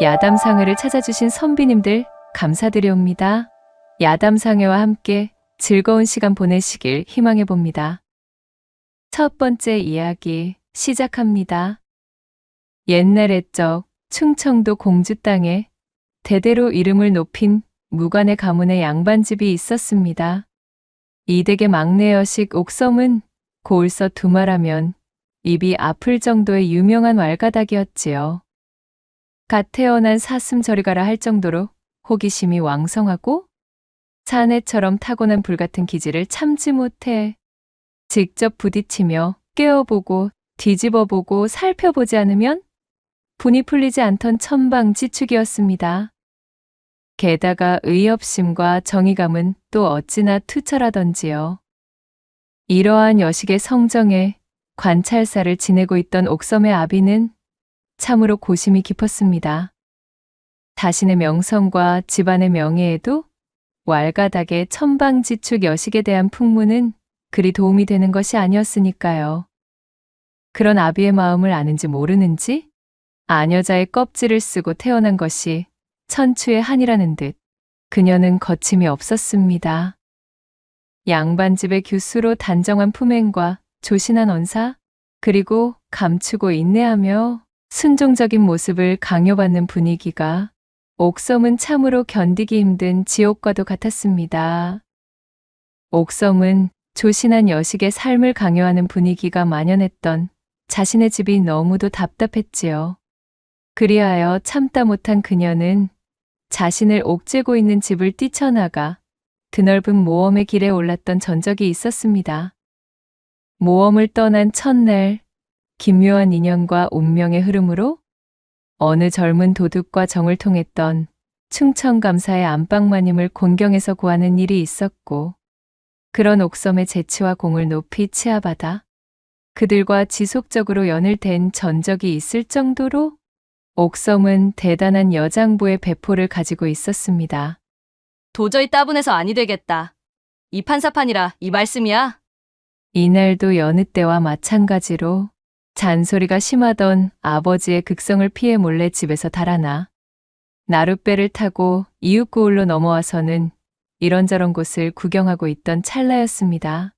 야담상회를 찾아주신 선비님들 감사드리옵니다. 야담상회와 함께 즐거운 시간 보내시길 희망해 봅니다. 첫 번째 이야기 시작합니다. 옛날 옛적 충청도 공주 땅에 대대로 이름을 높인 무관의 가문의 양반집이 있었습니다. 이 댁의 막내 여식 옥섬은 고을서 두말하면 입이 아플 정도의 유명한 왈가닥이었지요. 갓 태어난 사슴 저리가라 할 정도로 호기심이 왕성하고 사내처럼 타고난 불같은 기질을 참지 못해 직접 부딪히며 깨어보고 뒤집어보고 살펴보지 않으면 분이 풀리지 않던 천방지축이었습니다. 게다가 의협심과 정의감은 또 어찌나 투철하던지요. 이러한 여식의 성정에 관찰사를 지내고 있던 옥섬의 아비는 참으로 고심이 깊었습니다. 자신의 명성과 집안의 명예에도 왈가닥의 천방지축 여식에 대한 풍문은 그리 도움이 되는 것이 아니었으니까요. 그런 아비의 마음을 아는지 모르는지 아녀자의 껍질을 쓰고 태어난 것이 천추의 한이라는 듯 그녀는 거침이 없었습니다. 양반집의 규수로 단정한 품행과 조신한 언사, 그리고 감추고 인내하며 순종적인 모습을 강요받는 분위기가 옥섬은 참으로 견디기 힘든 지옥과도 같았습니다. 옥섬은 조신한 여식의 삶을 강요하는 분위기가 만연했던 자신의 집이 너무도 답답했지요. 그리하여 참다 못한 그녀는 자신을 옥죄고 있는 집을 뛰쳐나가 드넓은 모험의 길에 올랐던 전적이 있었습니다. 모험을 떠난 첫날, 기묘한 인연과 운명의 흐름으로 어느 젊은 도둑과 정을 통했던 충청감사의 안방마님을 곤경에서 구하는 일이 있었고, 그런 옥섬의 재치와 공을 높이 치하받아 그들과 지속적으로 연을 댄 전적이 있을 정도로 옥섬은 대단한 여장부의 배포를 가지고 있었습니다. 도저히 따분해서 아니 되겠다. 이 판사판이라 이 말씀이야? 이날도 여느 때와 마찬가지로 잔소리가 심하던 아버지의 극성을 피해 몰래 집에서 달아나 나룻배를 타고 이웃고을로 넘어와서는 이런저런 곳을 구경하고 있던 찰나였습니다.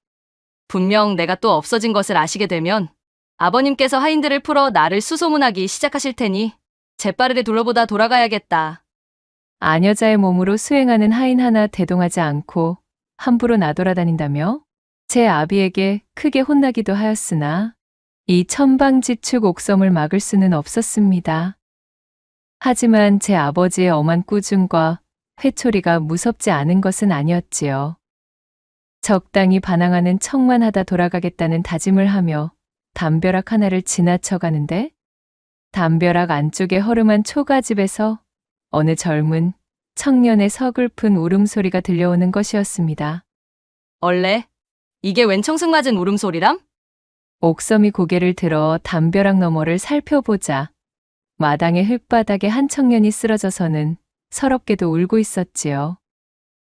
분명 내가 또 없어진 것을 아시게 되면 아버님께서 하인들을 풀어 나를 수소문하기 시작하실 테니 재빠르게 둘러보다 돌아가야겠다. 아녀자의 몸으로 수행하는 하인 하나 대동하지 않고 함부로 나돌아다닌다며 제 아비에게 크게 혼나기도 하였으나 이 천방지축 옥섬을 막을 수는 없었습니다. 하지만 제 아버지의 엄한 꾸중과 회초리가 무섭지 않은 것은 아니었지요. 적당히 반항하는 척만 하다 돌아가겠다는 다짐을 하며 담벼락 하나를 지나쳐 가는데 담벼락 안쪽의 허름한 초가집에서 어느 젊은 청년의 서글픈 울음소리가 들려오는 것이었습니다. 얼레, 이게 웬 청승맞은 울음소리람? 옥섬이 고개를 들어 담벼락 너머를 살펴보자 마당의 흙바닥에 한 청년이 쓰러져서는 서럽게도 울고 있었지요.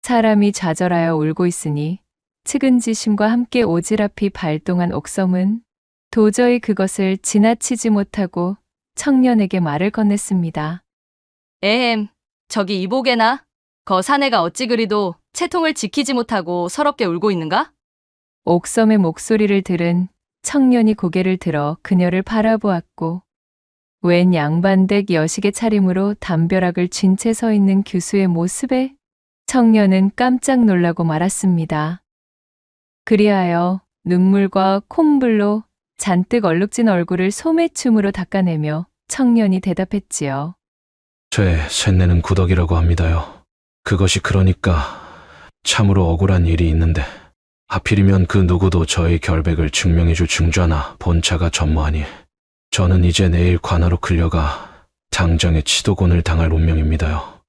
사람이 좌절하여 울고 있으니 측은지심과 함께 오지랖이 발동한 옥섬은 도저히 그것을 지나치지 못하고 청년에게 말을 건넸습니다. 에헴, 저기 이보게나? 거 사내가 어찌 그리도 채통을 지키지 못하고 서럽게 울고 있는가? 옥섬의 목소리를 들은 청년이 고개를 들어 그녀를 바라보았고 웬 양반댁 여식의 차림으로 담벼락을 쥔 채 서 있는 규수의 모습에 청년은 깜짝 놀라고 말았습니다. 그리하여 눈물과 콧물로 잔뜩 얼룩진 얼굴을 소매춤으로 닦아내며 청년이 대답했지요. 제 셋내는 구덕이라고 합니다요. 그것이 그러니까 참으로 억울한 일이 있는데 하필이면 그 누구도 저의 결백을 증명해줄 증좌나 본차가 전무하니 저는 이제 내일 관하로 끌려가 당장의 치도곤을 당할 운명입니다요.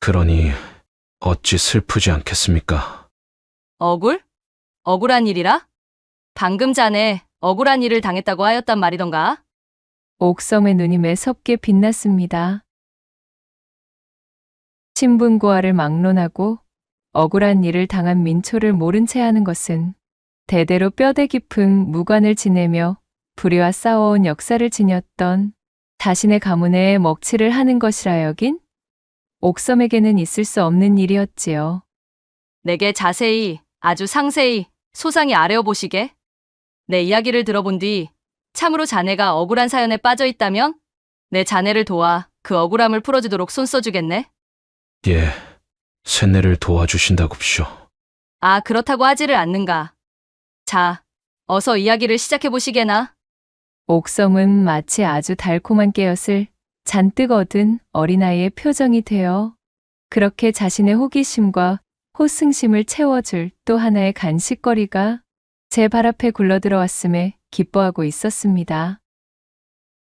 그러니 어찌 슬프지 않겠습니까? 억울한 일이라? 방금 자네 억울한 일을 당했다고 하였단 말이던가? 옥섬의 눈이 매섭게 빛났습니다. 신분고하를 막론하고 억울한 일을 당한 민초를 모른 채 하는 것은 대대로 뼈대 깊은 무관을 지내며 불의와 싸워온 역사를 지녔던 자신의 가문에 먹칠을 하는 것이라 여긴 옥섬에게는 있을 수 없는 일이었지요. 내게 자세히, 아주 상세히 소상히 아뢰어 보시게. 내 이야기를 들어본 뒤 참으로 자네가 억울한 사연에 빠져 있다면 내 자네를 도와 그 억울함을 풀어주도록 손써주겠네. 예, 쇳내를 도와주신다굽쇼. 아, 그렇다고 하지를 않는가. 자, 어서 이야기를 시작해 보시게나. 옥섬은 마치 아주 달콤한 깨엿을 잔뜩 얻은 어린아이의 표정이 되어 그렇게 자신의 호기심과 호승심을 채워줄 또 하나의 간식거리가 제 발 앞에 굴러들어왔음에 기뻐하고 있었습니다.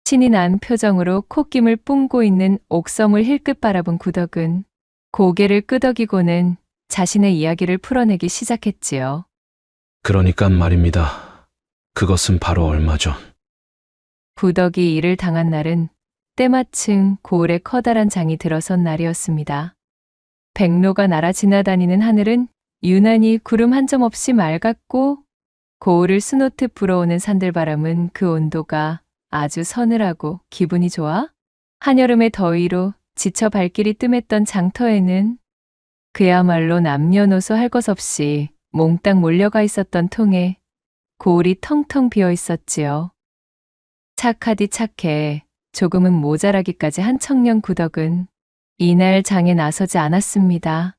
신이 난 표정으로 콧김을 뿜고 있는 옥섬을 힐끗 바라본 구덕은 고개를 끄덕이고는 자신의 이야기를 풀어내기 시작했지요. 그러니까 말입니다. 그것은 바로 얼마 전. 구덕이 이를 당한 날은 때마침 고을에 커다란 장이 들어선 날이었습니다. 백로가 날아 지나다니는 하늘은 유난히 구름 한 점 없이 맑았고 고을을 수놓듯 불어오는 산들바람은 그 온도가 아주 서늘하고 기분이 좋아 한여름의 더위로 지쳐 발길이 뜸했던 장터에는 그야말로 남녀노소 할 것 없이 몽땅 몰려가 있었던 통에 고을이 텅텅 비어 있었지요. 착하디 착해 조금은 모자라기까지 한 청년 구덕은 이날 장에 나서지 않았습니다.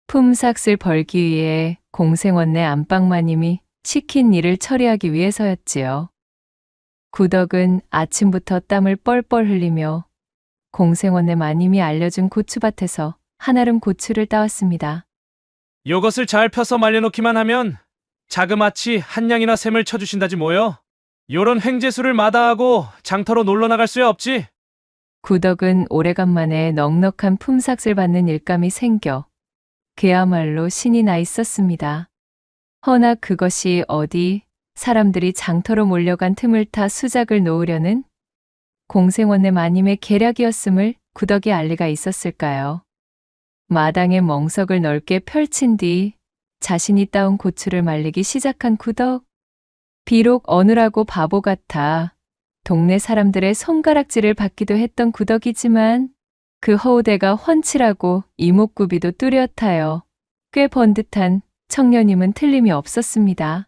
품삯을 벌기 위해 공생원내 안방마님이 시킨 일을 처리하기 위해서였지요. 구덕은 아침부터 땀을 뻘뻘 흘리며 공생원내 마님이 알려준 고추밭에서 한아름 고추를 따왔습니다. 요것을 잘 펴서 말려놓기만 하면 자그마치 한 냥이나 샘을 쳐주신다지 뭐요. 요런 횡재수를 마다하고 장터로 놀러 나갈 수야 없지. 구덕은 오래간만에 넉넉한 품삯을 받는 일감이 생겨 그야말로 신이 나 있었습니다. 허나 그것이 어디 사람들이 장터로 몰려간 틈을 타 수작을 놓으려는 공생원내 마님의 계략이었음을 구덕이 알 리가 있었을까요? 마당에 멍석을 넓게 펼친 뒤 자신이 따온 고추를 말리기 시작한 구덕. 비록 어느라고 바보 같아 동네 사람들의 손가락질을 받기도 했던 구덕이지만 그 허우대가 훤칠하고 이목구비도 뚜렷하여 꽤 번듯한 청년임은 틀림이 없었습니다.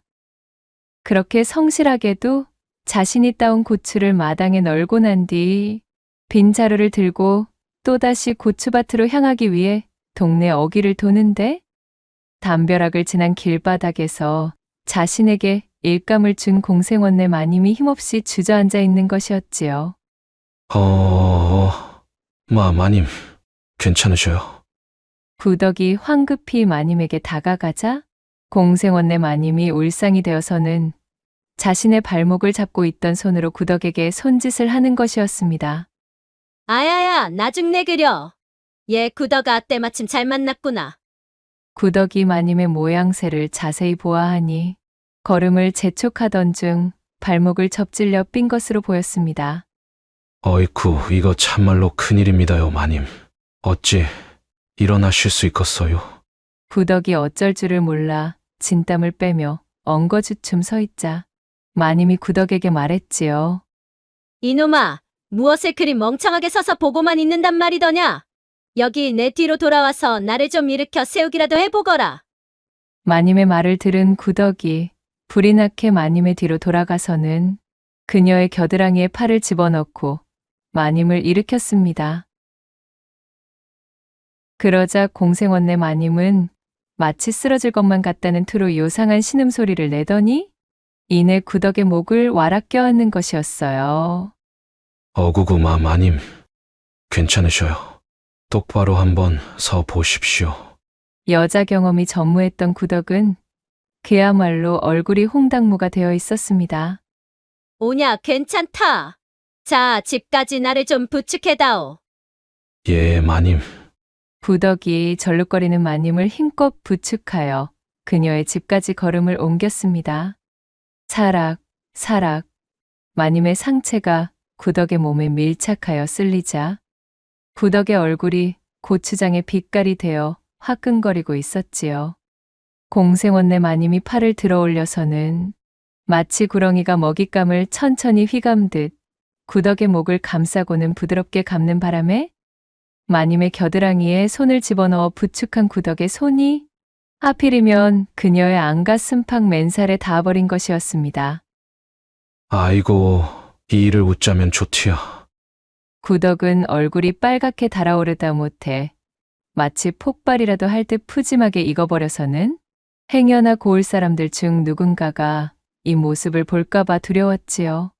그렇게 성실하게도 자신이 따온 고추를 마당에 널고 난 뒤 빈 자루를 들고 또다시 고추밭으로 향하기 위해 동네 어귀를 도는데 담벼락을 지난 길바닥에서 자신에게 일감을 준 공생원내 마님이 힘없이 주저앉아 있는 것이었지요. 마님, 괜찮으셔요? 구덕이 황급히 마님에게 다가가자 공생원내 마님이 울상이 되어서는 자신의 발목을 잡고 있던 손으로 구덕에게 손짓을 하는 것이었습니다. 아야야, 나중내 그려. 얘 구덕아 때마침 잘 만났구나. 구덕이 마님의 모양새를 자세히 보아하니 걸음을 재촉하던 중 발목을 접질려 삔 것으로 보였습니다. 어이쿠, 이거 참말로 큰일입니다요, 마님. 어찌 일어나실 수 있겠어요? 구덕이 어쩔 줄을 몰라 진땀을 빼며 엉거주춤 서 있자 마님이 구덕에게 말했지요. 이놈아, 무엇을 그리 멍청하게 서서 보고만 있는단 말이더냐? 여기 내 뒤로 돌아와서 나를 좀 일으켜 세우기라도 해보거라. 마님의 말을 들은 구덕이 불이 나게 마님의 뒤로 돌아가서는 그녀의 겨드랑이에 팔을 집어넣고 마님을 일으켰습니다. 그러자 공생원내 마님은 마치 쓰러질 것만 같다는 투로 요상한 신음소리를 내더니 이내 구덕의 목을 와락 껴안는 것이었어요. 어구구마, 마님. 괜찮으셔요? 똑바로 한번 서 보십시오. 여자 경험이 전무했던 구덕은 그야말로 얼굴이 홍당무가 되어 있었습니다. 오냐, 괜찮다. 자, 집까지 나를 좀 부축해다오. 예, 마님. 구덕이 절룩거리는 마님을 힘껏 부축하여 그녀의 집까지 걸음을 옮겼습니다. 사락, 사락, 마님의 상체가 구덕의 몸에 밀착하여 쓸리자 구덕의 얼굴이 고추장의 빛깔이 되어 화끈거리고 있었지요. 공생원내 마님이 팔을 들어 올려서는 마치 구렁이가 먹잇감을 천천히 휘감듯 구덕의 목을 감싸고는 부드럽게 감는 바람에 마님의 겨드랑이에 손을 집어넣어 부축한 구덕의 손이 하필이면 그녀의 안가 쓴팍 맨살에 닿아버린 것이었습니다. 아이고, 이 일을 웃자면 좋디야. 구덕은 얼굴이 빨갛게 달아오르다 못해 마치 폭발이라도 할 듯 푸짐하게 익어버려서는 행여나 고을 사람들 중 누군가가 이 모습을 볼까봐 두려웠지요.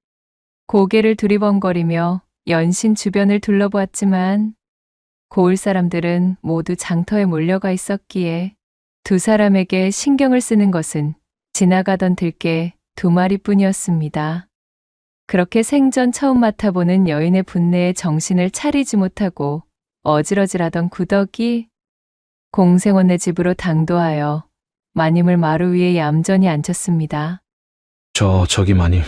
고개를 두리번거리며 연신 주변을 둘러보았지만 고을 사람들은 모두 장터에 몰려가 있었기에 두 사람에게 신경을 쓰는 것은 지나가던 들개 두 마리뿐이었습니다. 그렇게 생전 처음 맡아보는 여인의 분내에 정신을 차리지 못하고 어질어질하던 구덕이 공생원네 집으로 당도하여 마님을 마루 위에 얌전히 앉혔습니다. 저기 마님.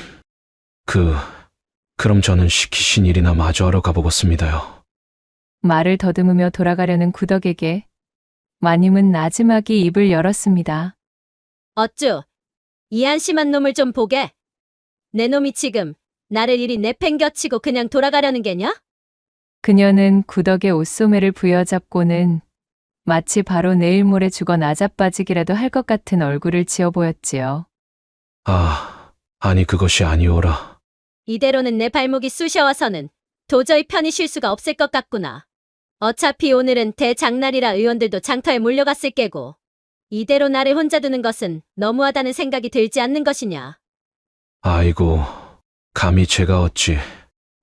그럼 저는 시키신 일이나 마저 하러 가보겠습니다요. 말을 더듬으며 돌아가려는 구덕에게 마님은 나지막이 입을 열었습니다. 어쭈, 이 한심한 놈을 좀 보게. 내 놈이 지금 나를 이리 내팽겨치고 그냥 돌아가려는 게냐? 그녀는 구덕의 옷소매를 부여잡고는 마치 바로 내일 모레 죽어 나자빠지기라도 할 것 같은 얼굴을 지어 보였지요. 아니 그것이 아니오라. 이대로는 내 발목이 쑤셔와서는 도저히 편히 쉴 수가 없을 것 같구나. 어차피 오늘은 대장날이라 의원들도 장터에 몰려갔을 게고 이대로 나를 혼자 두는 것은 너무하다는 생각이 들지 않는 것이냐. 아이고, 감히 제가 어찌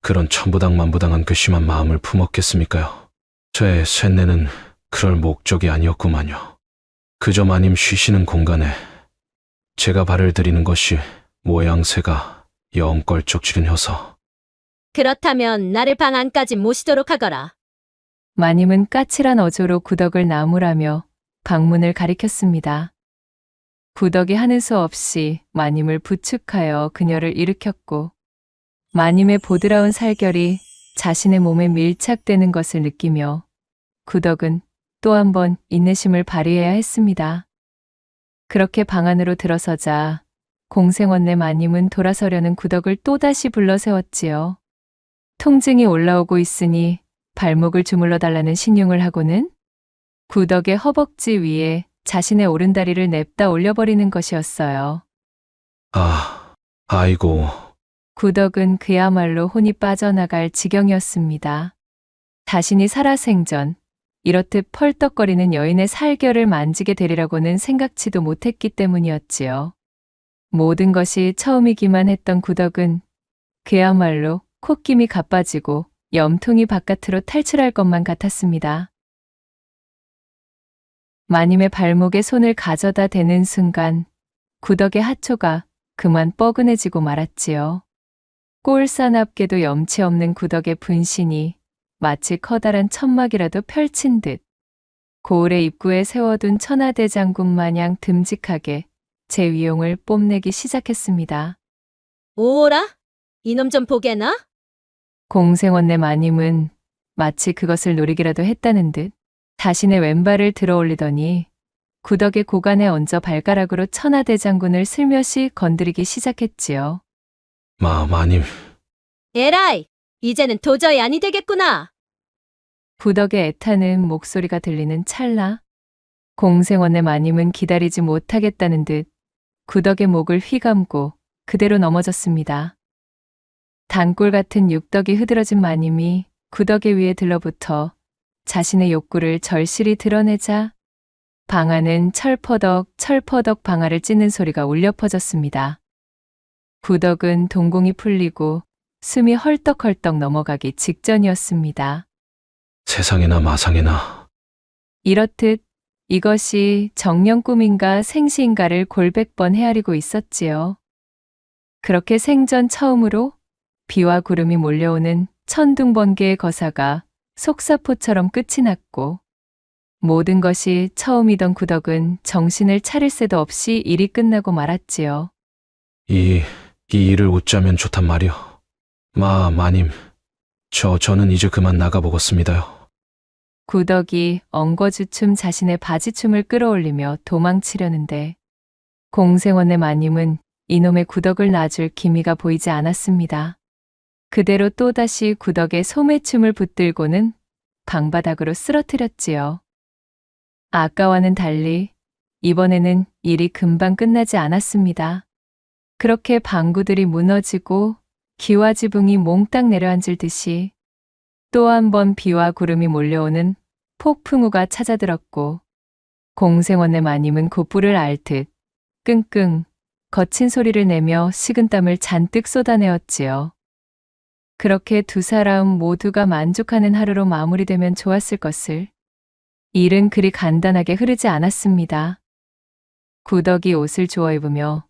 그런 천부당만부당한 괘씸한 마음을 품었겠습니까요. 제 쇳내는 그럴 목적이 아니었구만요. 그저 마님 쉬시는 공간에 제가 발을 들이는 것이 모양새가 영 껄쩍지근혀서. 그렇다면 나를 방 안까지 모시도록 하거라. 마님은 까칠한 어조로 구덕을 나무라며 방문을 가리켰습니다. 구덕이 하는 수 없이 마님을 부축하여 그녀를 일으켰고 마님의 보드라운 살결이 자신의 몸에 밀착되는 것을 느끼며 구덕은 또 한 번 인내심을 발휘해야 했습니다. 그렇게 방 안으로 들어서자 공생원네 마님은 돌아서려는 구덕을 또다시 불러 세웠지요. 통증이 올라오고 있으니 발목을 주물러 달라는 신용을 하고는 구덕의 허벅지 위에 자신의 오른다리를 냅다 올려버리는 것이었어요. 아이고. 구덕은 그야말로 혼이 빠져나갈 지경이었습니다. 자신이 살아생전 이렇듯 펄떡거리는 여인의 살결을 만지게 되리라고는 생각지도 못했기 때문이었지요. 모든 것이 처음이기만 했던 구덕은 그야말로 콧김이 가빠지고 염통이 바깥으로 탈출할 것만 같았습니다. 마님의 발목에 손을 가져다 대는 순간 구덕의 하초가 그만 뻐근해지고 말았지요. 꼴사납게도 염치 없는 구덕의 분신이 마치 커다란 천막이라도 펼친 듯 고을의 입구에 세워둔 천하대장군 마냥 듬직하게 제 위용을 뽐내기 시작했습니다. 오라? 이놈 좀 보게나? 공생원네 마님은 마치 그것을 노리기라도 했다는 듯 자신의 왼발을 들어 올리더니 구덕의 고관에 얹어 발가락으로 천하대장군을 슬며시 건드리기 시작했지요. 마님. 에라이! 이제는 도저히 아니 되겠구나. 구덕의 애타는 목소리가 들리는 찰나 공생원의 마님은 기다리지 못하겠다는 듯 구덕의 목을 휘감고 그대로 넘어졌습니다. 단골 같은 육덕이 흐드러진 마님이 구덕의 위에 들러붙어 자신의 욕구를 절실히 드러내자 방 안은 철퍼덕 방아를 찢는 소리가 울려 퍼졌습니다. 구덕은 동공이 풀리고 숨이 헐떡헐떡 넘어가기 직전이었습니다. 세상에나 마상에나. 이렇듯 이것이 정령 꿈인가 생시인가를 골백번 헤아리고 있었지요. 그렇게 생전 처음으로 비와 구름이 몰려오는 천둥번개의 거사가 속사포처럼 끝이 났고 모든 것이 처음이던 구덕은 정신을 차릴 새도 없이 일이 끝나고 말았지요. 이 일을 웃자면 좋단 말이오. 마님. 저는 이제 그만 나가보겠습니다요. 구덕이 엉거주춤 자신의 바지춤을 끌어올리며 도망치려는데 공생원의 마님은 이놈의 구덕을 놔줄 기미가 보이지 않았습니다. 그대로 또다시 구덕에 소매춤을 붙들고는 방바닥으로 쓰러뜨렸지요. 아까와는 달리 이번에는 일이 금방 끝나지 않았습니다. 그렇게 방구들이 무너지고 기와 지붕이 몽땅 내려앉을 듯이 또 한 번 비와 구름이 몰려오는 폭풍우가 찾아들었고 공생원네 마님은 곧불을 앓듯 끙끙 거친 소리를 내며 식은땀을 잔뜩 쏟아내었지요. 그렇게 두 사람 모두가 만족하는 하루로 마무리되면 좋았을 것을 일은 그리 간단하게 흐르지 않았습니다. 구덕이 옷을 주워 입으며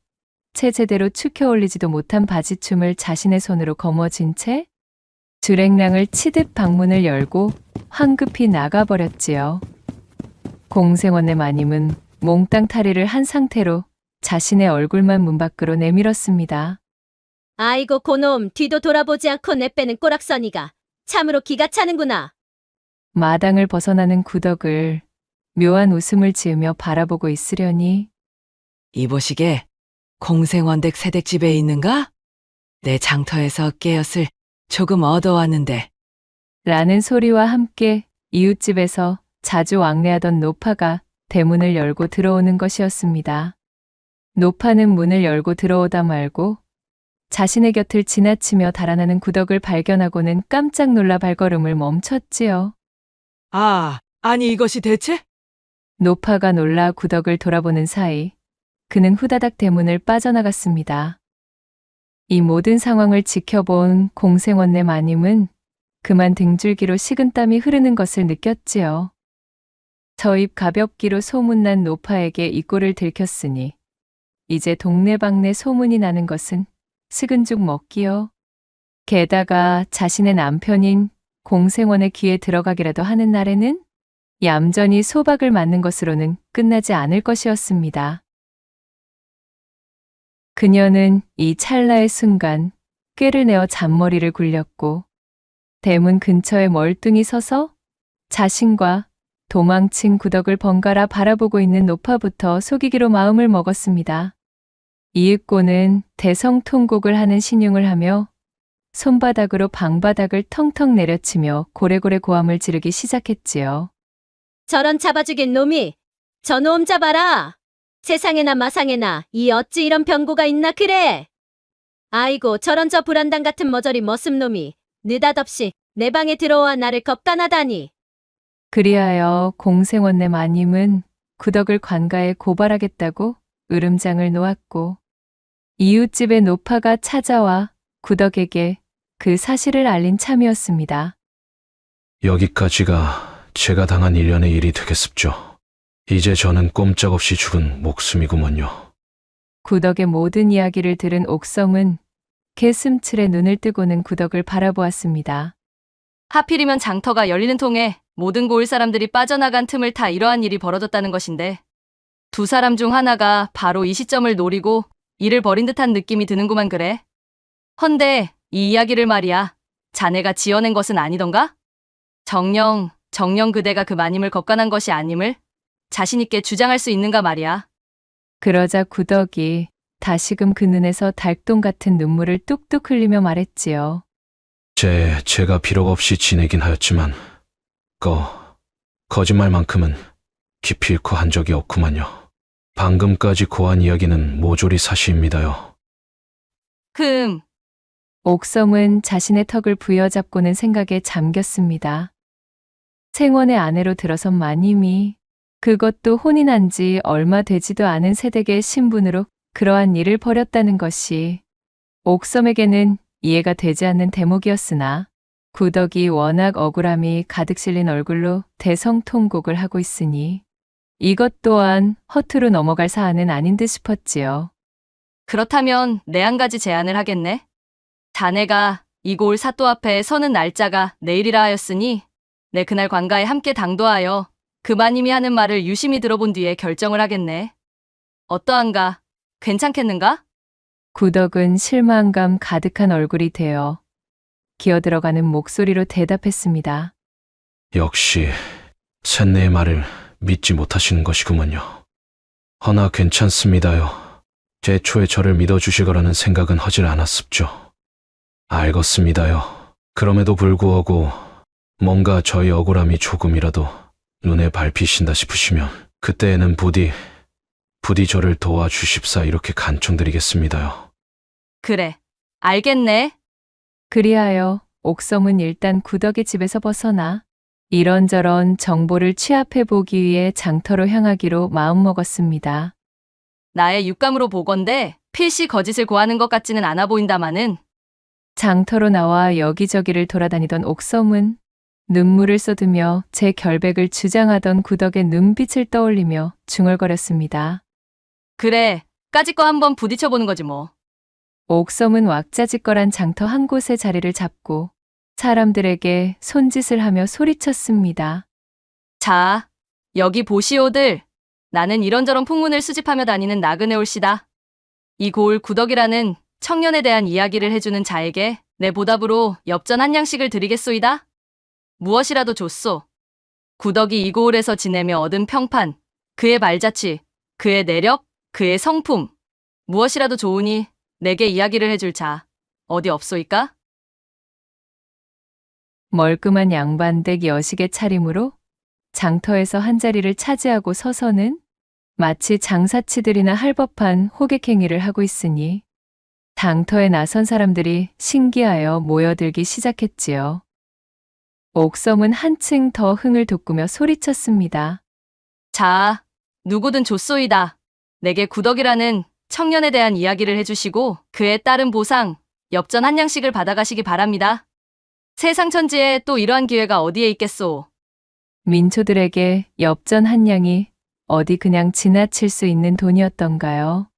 채 제대로 축혀 올리지도 못한 바지춤을 자신의 손으로 거머쥔 채 주랭랑을 치듯 방문을 열고 황급히 나가버렸지요. 공생원네 마님은 몽땅 탈의를 한 상태로 자신의 얼굴만 문 밖으로 내밀었습니다. 아이고 고놈, 뒤도 돌아보지 않고 내빼는 꼬락서니가 참으로 기가 차는구나. 마당을 벗어나는 구덕을 묘한 웃음을 지으며 바라보고 있으려니 이보시게 공생원댁 새댁집에 있는가? 내 장터에서 깨엇을 조금 얻어왔는데. 라는 소리와 함께 이웃집에서 자주 왕래하던 노파가 대문을 열고 들어오는 것이었습니다. 노파는 문을 열고 들어오다 말고 자신의 곁을 지나치며 달아나는 구덕을 발견하고는 깜짝 놀라 발걸음을 멈췄지요. 아니 이것이 대체? 노파가 놀라 구덕을 돌아보는 사이 그는 후다닥 대문을 빠져나갔습니다. 이 모든 상황을 지켜본 공생원네 마님은 그만 등줄기로 식은땀이 흐르는 것을 느꼈지요. 저 입 가볍기로 소문난 노파에게 이 꼴을 들켰으니 이제 동네방네 소문이 나는 것은 식은 죽 먹기요. 게다가 자신의 남편인 공생원의 귀에 들어가기라도 하는 날에는 얌전히 소박을 맞는 것으로는 끝나지 않을 것이었습니다. 그녀는 이 찰나의 순간 꾀를 내어 잔머리를 굴렸고 대문 근처에 멀뚱히 서서 자신과 도망친 구덕을 번갈아 바라보고 있는 노파부터 속이기로 마음을 먹었습니다. 이윽고는 대성통곡을 하는 신용을 하며 손바닥으로 방바닥을 텅텅 내려치며 고래고래 고함을 지르기 시작했지요. 저런 잡아죽인 놈이 저놈 잡아라. 세상에나 마상에나 이 어찌 이런 병고가 있나 그래. 아이고 저런 저 불안당 같은 머저리 머슴놈이 느닷없이 내 방에 들어와 나를 겁간하다니. 그리하여 공생원네 마님은 구덕을 관가에 고발하겠다고 으름장을 놓았고 이웃집의 노파가 찾아와 구덕에게 그 사실을 알린 참이었습니다. 여기까지가 제가 당한 일련의 일이 되겠습죠. 이제 저는 꼼짝없이 죽은 목숨이구먼요. 구덕의 모든 이야기를 들은 옥섬은 개슴츠레 눈을 뜨고는 구덕을 바라보았습니다. 하필이면 장터가 열리는 통에 모든 고을 사람들이 빠져나간 틈을 타 이러한 일이 벌어졌다는 것인데 두 사람 중 하나가 바로 이 시점을 노리고 일을 벌인 듯한 느낌이 드는구만 그래. 헌데 이 이야기를 말이야 자네가 지어낸 것은 아니던가? 정녕 그대가 그 마님을 겁간한 것이 아님을 자신있게 주장할 수 있는가 말이야. 그러자 구덕이 다시금 그 눈에서 달동 같은 눈물을 뚝뚝 흘리며 말했지요. 제가 비록 없이 지내긴 하였지만 거짓말만큼은 기필코 한 적이 없구만요. 방금까지 고한 이야기는 모조리 사실입니다요. 옥섬은 자신의 턱을 부여잡고는 생각에 잠겼습니다. 생원의 아내로 들어선 마님이 그것도 혼인한 지 얼마 되지도 않은 새댁의 신분으로 그러한 일을 벌였다는 것이 옥섬에게는 이해가 되지 않는 대목이었으나 구덕이 워낙 억울함이 가득 실린 얼굴로 대성통곡을 하고 있으니 이것 또한 허투루 넘어갈 사안은 아닌 듯 싶었지요. 그렇다면 내 한 가지 제안을 하겠네. 자네가 이고을 사또 앞에 서는 날짜가 내일이라 하였으니 내 그날 관가에 함께 당도하여 그 마님이 하는 말을 유심히 들어본 뒤에 결정을 하겠네. 어떠한가? 괜찮겠는가? 구덕은 실망감 가득한 얼굴이 되어 기어들어가는 목소리로 대답했습니다. 역시 셋내의 말을 믿지 못하시는 것이구먼요. 허나 괜찮습니다요. 제초에 저를 믿어주실 거라는 생각은 하질 않았습죠. 알겠습니다요. 그럼에도 불구하고 뭔가 저희 억울함이 조금이라도 눈에 밟히신다 싶으시면 그때에는 부디 저를 도와주십사 이렇게 간청드리겠습니다요. 그래. 알겠네. 그리하여 옥섬은 일단 구덕의 집에서 벗어나 이런저런 정보를 취합해 보기 위해 장터로 향하기로 마음먹었습니다. 나의 육감으로 보건대 필시 거짓을 고하는 것 같지는 않아 보인다마는 장터로 나와 여기저기를 돌아다니던 옥섬은 눈물을 쏟으며 제 결백을 주장하던 구덕의 눈빛을 떠올리며 중얼거렸습니다. 그래. 까짓 거 한번 부딪혀보는 거지 뭐. 옥섬은 왁자지껄한 장터 한 곳에 자리를 잡고 사람들에게 손짓을 하며 소리쳤습니다. 자, 여기 보시오들. 나는 이런저런 풍문을 수집하며 다니는 나그네 올시다. 이 고을 구덕이라는 청년에 대한 이야기를 해주는 자에게 내 보답으로 엽전 한 양씩을 드리겠소이다. 무엇이라도 줬소. 구덕이 이 고을에서 지내며 얻은 평판, 그의 발자취, 그의 내력, 그의 성품, 무엇이라도 좋으니 내게 이야기를 해줄 자, 어디 없소이까? 멀끔한 양반댁 여식의 차림으로 장터에서 한자리를 차지하고 서서는 마치 장사치들이나 할 법한 호객행위를 하고 있으니 장터에 나선 사람들이 신기하여 모여들기 시작했지요. 옥섬은 한층 더 흥을 돋구며 소리쳤습니다. 자, 누구든 좋소이다. 내게 구덕이라는 청년에 대한 이야기를 해주시고 그에 따른 보상, 엽전 한 양씩을 받아가시기 바랍니다. 세상 천지에 또 이러한 기회가 어디에 있겠소. 민초들에게 엽전 한 양이 어디 그냥 지나칠 수 있는 돈이었던가요?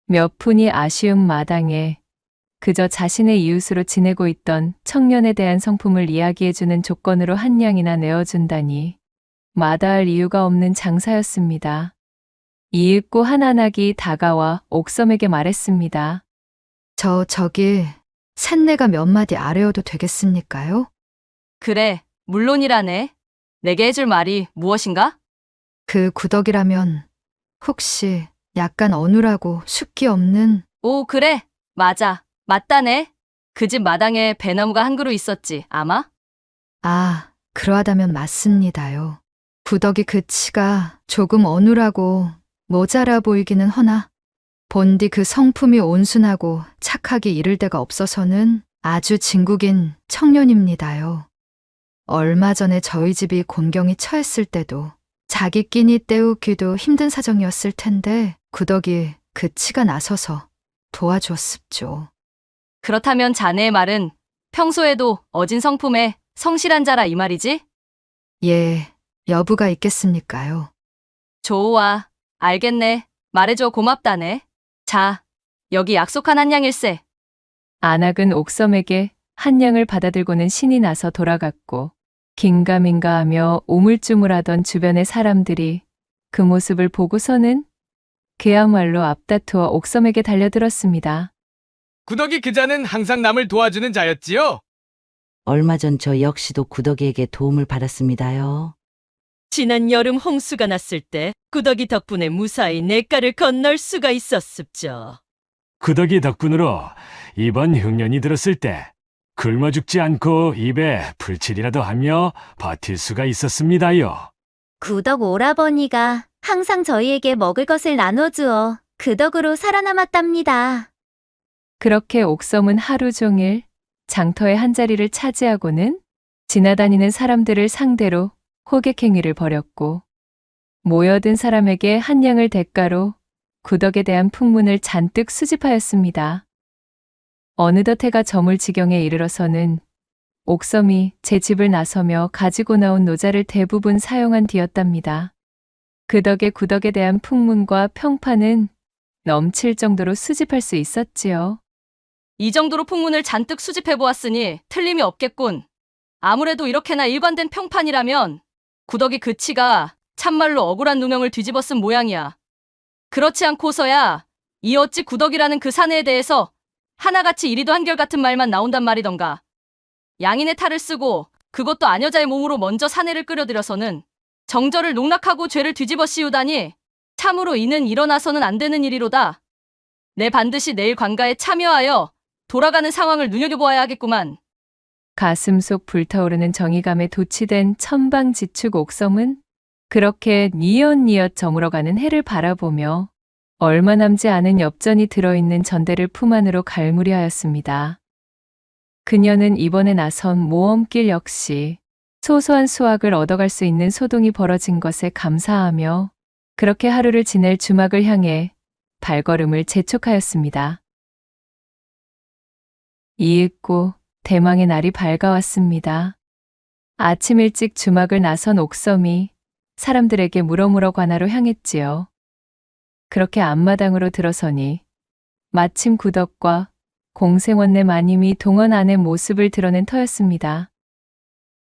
몇 푼이 아쉬운 마당에 그저 자신의 이웃으로 지내고 있던 청년에 대한 성품을 이야기해주는 조건으로 한 양이나 내어준다니 마다할 이유가 없는 장사였습니다. 이윽고 한 한학이 다가와 옥섬에게 말했습니다. 저기 쇳내가 몇 마디 아뢰어도 되겠습니까요? 그래, 물론이라네. 내게 해줄 말이 무엇인가? 그 구덕이라면 혹시 약간 어눌하고 숫기 없는 오, 그래. 맞아. 맞다네. 그 집 마당에 배나무가 한 그루 있었지, 아마? 아, 그러하다면 맞습니다요. 구덕이 그 치가 조금 어눌하고 모자라 보이기는 허나 본디 그 성품이 온순하고 착하기 이를 데가 없어서는 아주 진국인 청년입니다요. 얼마 전에 저희 집이 곤경이 처했을 때도 자기 끼니 때우기도 힘든 사정이었을 텐데 구덕이 그 치가 나서서 도와주었습죠. 그렇다면 자네의 말은 평소에도 어진 성품에 성실한 자라 이 말이지? 예, 여부가 있겠습니까요? 좋아. 알겠네. 말해줘 고맙다네. 자, 여기 약속한 한 양일세. 안악은 옥섬에게 한 양을 받아들고는 신이 나서 돌아갔고 긴가민가하며 우물쭈물하던 주변의 사람들이 그 모습을 보고서는 그야말로 앞다투어 옥섬에게 달려들었습니다. 구덕이 그자는 항상 남을 도와주는 자였지요? 얼마 전 저 역시도 구덕이에게 도움을 받았습니다요. 지난 여름 홍수가 났을 때 구덕이 덕분에 무사히 냇가를 건널 수가 있었습죠. 구덕이 덕분으로 이번 흉년이 들었을 때 굶어 죽지 않고 입에 풀칠이라도 하며 버틸 수가 있었습니다요. 구덕 오라버니가 항상 저희에게 먹을 것을 나눠주어 그 덕으로 살아남았답니다. 그렇게 옥섬은 하루 종일 장터의 한자리를 차지하고는 지나다니는 사람들을 상대로 호객행위를 벌였고 모여든 사람에게 한 양을 대가로 구덕에 대한 풍문을 잔뜩 수집하였습니다. 어느덧 해가 저물 지경에 이르러서는 옥섬이 제 집을 나서며 가지고 나온 노자를 대부분 사용한 뒤였답니다. 그 덕에 구덕에 대한 풍문과 평판은 넘칠 정도로 수집할 수 있었지요. 이 정도로 풍문을 잔뜩 수집해보았으니 틀림이 없겠군. 아무래도 이렇게나 일관된 평판이라면 구덕이 그 치가 참말로 억울한 누명을 뒤집어 쓴 모양이야. 그렇지 않고서야 이 어찌 구덕이라는 그 사내에 대해서 하나같이 이리도 한결같은 말만 나온단 말이던가. 양인의 탈을 쓰고 그것도 아녀자의 몸으로 먼저 사내를 끌어들여서는 정절을 농락하고 죄를 뒤집어 씌우다니 참으로 이는 일어나서는 안 되는 일이로다. 내 반드시 내일 관가에 참여하여 돌아가는 상황을 눈여겨보아야 하겠구만. 가슴 속 불타오르는 정의감에 도취된 천방지축 옥섬은 그렇게 뉘엿뉘엿 저물어가는 해를 바라보며 얼마 남지 않은 엽전이 들어있는 전대를 품 안으로 갈무리하였습니다. 그녀는 이번에 나선 모험길 역시 소소한 수확을 얻어갈 수 있는 소동이 벌어진 것에 감사하며 그렇게 하루를 지낼 주막을 향해 발걸음을 재촉하였습니다. 이윽고 대망의 날이 밝아왔습니다. 아침 일찍 주막을 나선 옥섬이 사람들에게 물어물어 관하로 향했지요. 그렇게 앞마당으로 들어서니 마침 구덕과 공생원내 마님이 동원 안의 모습을 드러낸 터였습니다.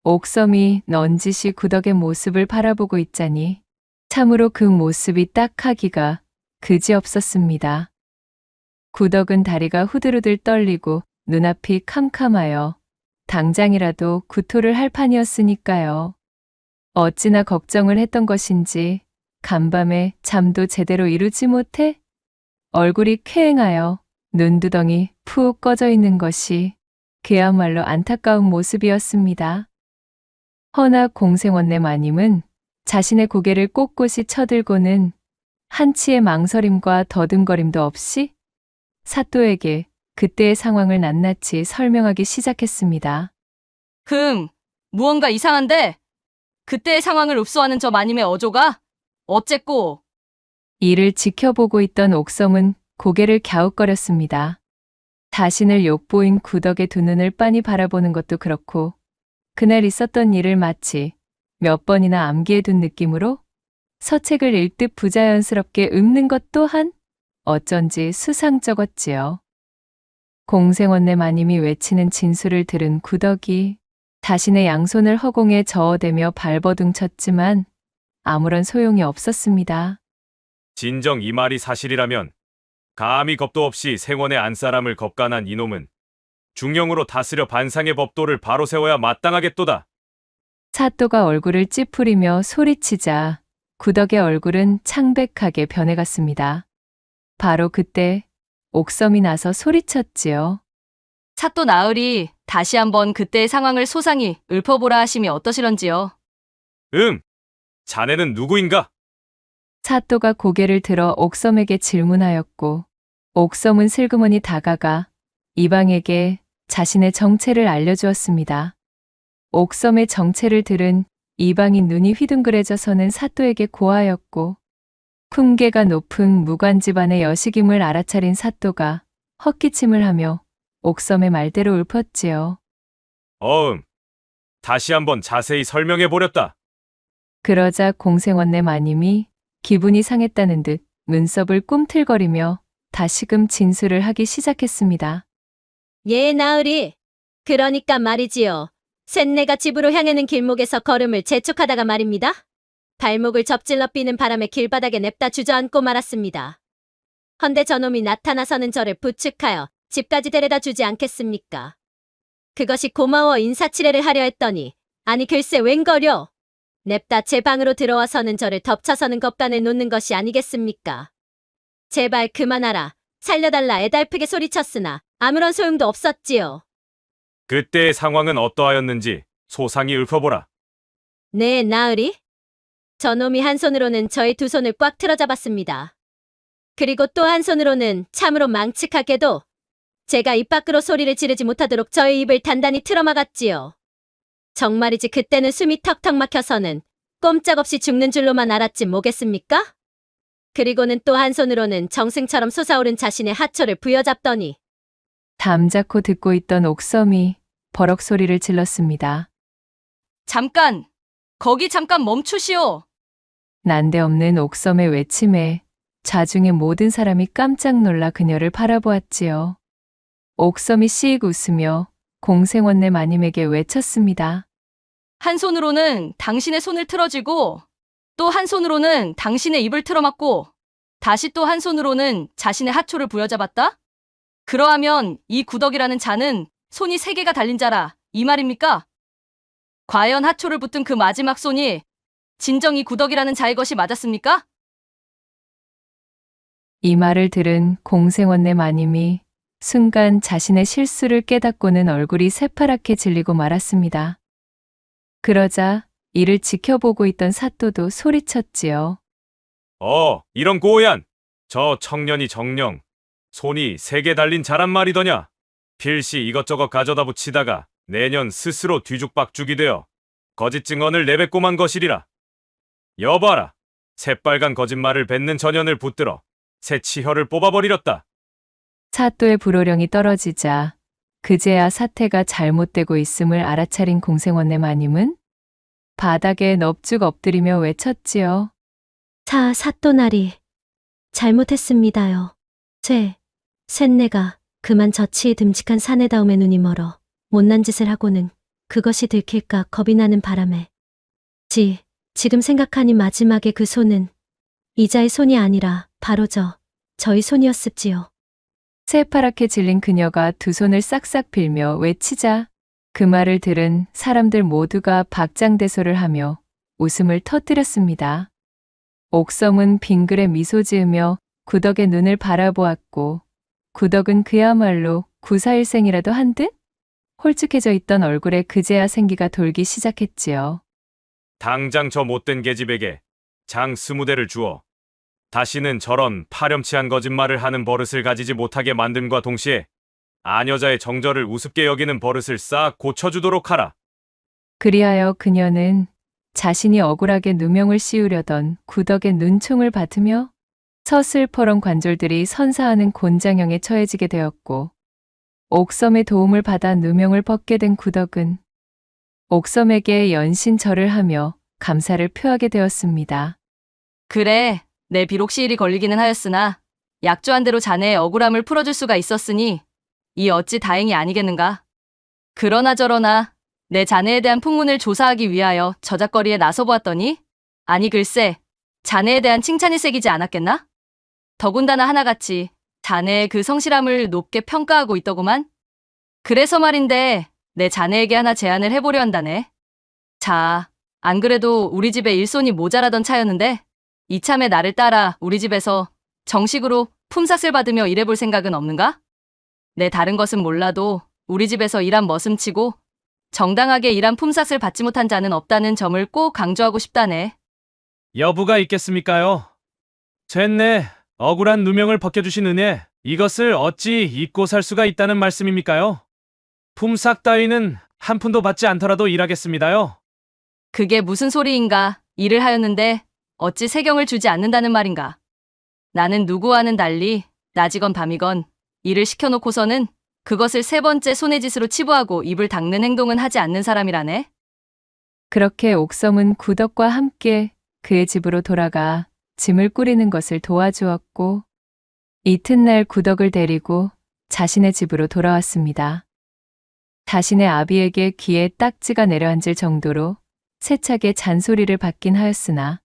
옥섬이 넌지시 구덕의 모습을 바라보고 있자니 참으로 그 모습이 딱하기가 그지없었습니다. 구덕은 다리가 후들후들 떨리고 눈앞이 캄캄하여 당장이라도 구토를 할 판이었으니까요. 어찌나 걱정을 했던 것인지 간밤에 잠도 제대로 이루지 못해 얼굴이 쾌행하여 눈두덩이 푹 꺼져 있는 것이 그야말로 안타까운 모습이었습니다. 허나 공생원내 마님은 자신의 고개를 꼿꼿이 쳐들고는 한치의 망설임과 더듬거림도 없이 사또에게 그때의 상황을 낱낱이 설명하기 시작했습니다. 무언가 이상한데? 그때의 상황을 읍소하는 저 마님의 어조가? 어쨌고? 이를 지켜보고 있던 옥섬은 고개를 갸웃거렸습니다. 자신을 욕보인 구덕의 두 눈을 빤히 바라보는 것도 그렇고 그날 있었던 일을 마치 몇 번이나 암기해둔 느낌으로 서책을 읽듯 부자연스럽게 읊는 것 또한 어쩐지 수상쩍었지요. 공생원내 마님이 외치는 진술을 들은 구덕이 자신의 양손을 허공에 저어대며 발버둥쳤지만 아무런 소용이 없었습니다. 진정 이 말이 사실이라면 감히 겁도 없이 생원의 안사람을 겁간한 이놈은 중령으로 다스려 반상의 법도를 바로 세워야 마땅하겠도다. 사또가 얼굴을 찌푸리며 소리치자 구덕의 얼굴은 창백하게 변해갔습니다. 바로 그때 옥섬이 나서 소리쳤지요. 사또 나으리 다시 한번 그때의 상황을 소상히 읊어보라 하심이 어떠시런지요? 자네는 누구인가? 사또가 고개를 들어 옥섬에게 질문하였고 옥섬은 슬그머니 다가가 이방에게 자신의 정체를 알려주었습니다. 옥섬의 정체를 들은 이방이 눈이 휘둥그레져서는 사또에게 고하였고 품계가 높은 무관 집안의 여식임을 알아차린 사또가 헛기침을 하며 옥섬의 말대로 읊었지요. 다시 한번 자세히 설명해 보렵다. 그러자 공생원내 마님이 기분이 상했다는 듯 눈썹을 꿈틀거리며 다시금 진술을 하기 시작했습니다. 예, 나으리. 그러니까 말이지요. 셋내가 집으로 향하는 길목에서 걸음을 재촉하다가 말입니다. 발목을 접질러 삐는 바람에 길바닥에 냅다 주저앉고 말았습니다. 헌데 저놈이 나타나서는 저를 부축하여 집까지 데려다 주지 않겠습니까? 그것이 고마워 인사치레를 하려 했더니 아니 글쎄 웬거려. 냅다 제 방으로 들어와서는 저를 덮쳐서는 겁간에 놓는 것이 아니겠습니까? 제발 그만하라. 살려달라 애달프게 소리쳤으나 아무런 소용도 없었지요. 그때의 상황은 어떠하였는지 소상히 읊어보라. 네, 나으리. 저놈이 한 손으로는 저의 두 손을 꽉 틀어잡았습니다. 그리고 또 한 손으로는 참으로 망측하게도 제가 입 밖으로 소리를 지르지 못하도록 저의 입을 단단히 틀어막았지요. 정말이지 그때는 숨이 턱턱 막혀서는 꼼짝없이 죽는 줄로만 알았지 뭐겠습니까? 그리고는 또 한 손으로는 정승처럼 솟아오른 자신의 하초를 부여잡더니 담자코 듣고 있던 옥섬이 버럭 소리를 질렀습니다. 잠깐! 거기 잠깐 멈추시오! 난데없는 옥섬의 외침에 좌중의 모든 사람이 깜짝 놀라 그녀를 바라보았지요. 옥섬이 씩 웃으며 공생원내 마님에게 외쳤습니다. 한 손으로는 당신의 손을 틀어쥐고 또 한 손으로는 당신의 입을 틀어막고 다시 또 한 손으로는 자신의 하초를 부여잡았다? 그러하면 이 구덕이라는 자는 손이 3개가 달린 자라 이 말입니까? 과연 하초를 붙든 그 마지막 손이 진정 이 구덕이라는 자의 것이 맞았습니까? 이 말을 들은 공생원내 마님이 순간 자신의 실수를 깨닫고는 얼굴이 새파랗게 질리고 말았습니다. 그러자 이를 지켜보고 있던 사또도 소리쳤지요. 이런 고얀! 저 청년이 정녕 손이 3개 달린 자란 말이더냐? 필시 이것저것 가져다 붙이다가 내년 스스로 뒤죽박죽이 되어 거짓 증언을 내뱉고만 것이리라. 여봐라, 새빨간 거짓말을 뱉는 전현을 붙들어 새 치혀를 뽑아버리렸다. 사또의 불호령이 떨어지자 그제야 사태가 잘못되고 있음을 알아차린 공생원네 마님은 바닥에 넙죽 엎드리며 외쳤지요. 사또나리 잘못했습니다요. 셋내가 그만 저치의 듬직한 사내다움에 눈이 멀어 못난 짓을 하고는 그것이 들킬까 겁이 나는 바람에 지금 생각하니 마지막에 그 손은 이자의 손이 아니라 바로 저희 손이었습지요. 새파랗게 질린 그녀가 두 손을 싹싹 빌며 외치자 그 말을 들은 사람들 모두가 박장대소를 하며 웃음을 터뜨렸습니다. 옥섬은 빙그레 미소 지으며 구덕의 눈을 바라보았고 구덕은 그야말로 구사일생이라도 한 듯 홀쭉해져 있던 얼굴에 그제야 생기가 돌기 시작했지요. 당장 저 못된 계집에게 장 20대를 주어 다시는 저런 파렴치한 거짓말을 하는 버릇을 가지지 못하게 만듦과 동시에 아녀자의 정절을 우습게 여기는 버릇을 싹 고쳐주도록 하라. 그리하여 그녀는 자신이 억울하게 누명을 씌우려던 구덕의 눈총을 받으며 서슬퍼런 관졸들이 선사하는 곤장형에 처해지게 되었고 옥섬의 도움을 받아 누명을 벗게 된 구덕은 옥섬에게 연신절을 하며 감사를 표하게 되었습니다. 그래, 내 비록 시일이 걸리기는 하였으나 약조한 대로 자네의 억울함을 풀어줄 수가 있었으니 이 어찌 다행이 아니겠는가. 그러나 저러나 내 자네에 대한 풍문을 조사하기 위하여 저작거리에 나서보았더니 아니 글쎄 자네에 대한 칭찬이 새기지 않았겠나? 더군다나 하나같이 자네의 그 성실함을 높게 평가하고 있더구만. 그래서 말인데 내 자네에게 하나 제안을 해보려 한다네. 자, 안 그래도 우리 집에 일손이 모자라던 차였는데 이참에 나를 따라 우리 집에서 정식으로 품삯을 받으며 일해볼 생각은 없는가? 내 다른 것은 몰라도 우리 집에서 일한 머슴치고 정당하게 일한 품삯을 받지 못한 자는 없다는 점을 꼭 강조하고 싶다네. 여부가 있겠습니까요? 쇤네 억울한 누명을 벗겨주신 은혜, 이것을 어찌 잊고 살 수가 있다는 말씀입니까요? 품삯 따위는 한 푼도 받지 않더라도 일하겠습니다요. 그게 무슨 소리인가? 일을 하였는데 어찌 세경을 주지 않는다는 말인가? 나는 누구와는 달리 낮이건 밤이건 일을 시켜놓고서는 그것을 3번째 손해짓으로 치부하고 입을 닦는 행동은 하지 않는 사람이라네. 그렇게 옥섬은 구덕과 함께 그의 집으로 돌아가 짐을 꾸리는 것을 도와주었고 이튿날 구덕을 데리고 자신의 집으로 돌아왔습니다. 자신의 아비에게 귀에 딱지가 내려앉을 정도로 세차게 잔소리를 받긴 하였으나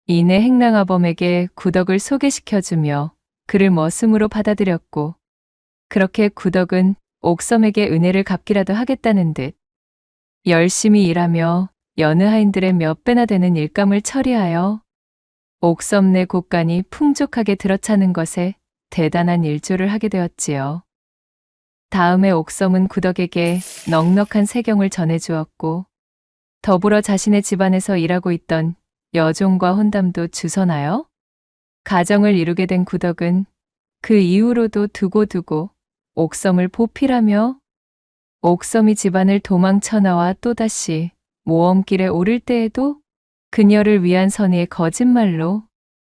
이내 행랑아범에게 구덕을 소개시켜주며 그를 머슴으로 받아들였고 그렇게 구덕은 옥섬에게 은혜를 갚기라도 하겠다는 듯 열심히 일하며 여느 하인들의 몇 배나 되는 일감을 처리하여 옥섬 내 곳간이 풍족하게 들어차는 것에 대단한 일조를 하게 되었지요. 다음에 옥섬은 구덕에게 넉넉한 세경을 전해주었고 더불어 자신의 집안에서 일하고 있던 여종과 혼담도 주선하여 가정을 이루게 된 구덕은 그 이후로도 두고두고 옥섬을 보필하며 옥섬이 집안을 도망쳐 나와 또다시 모험길에 오를 때에도 그녀를 위한 선의의 거짓말로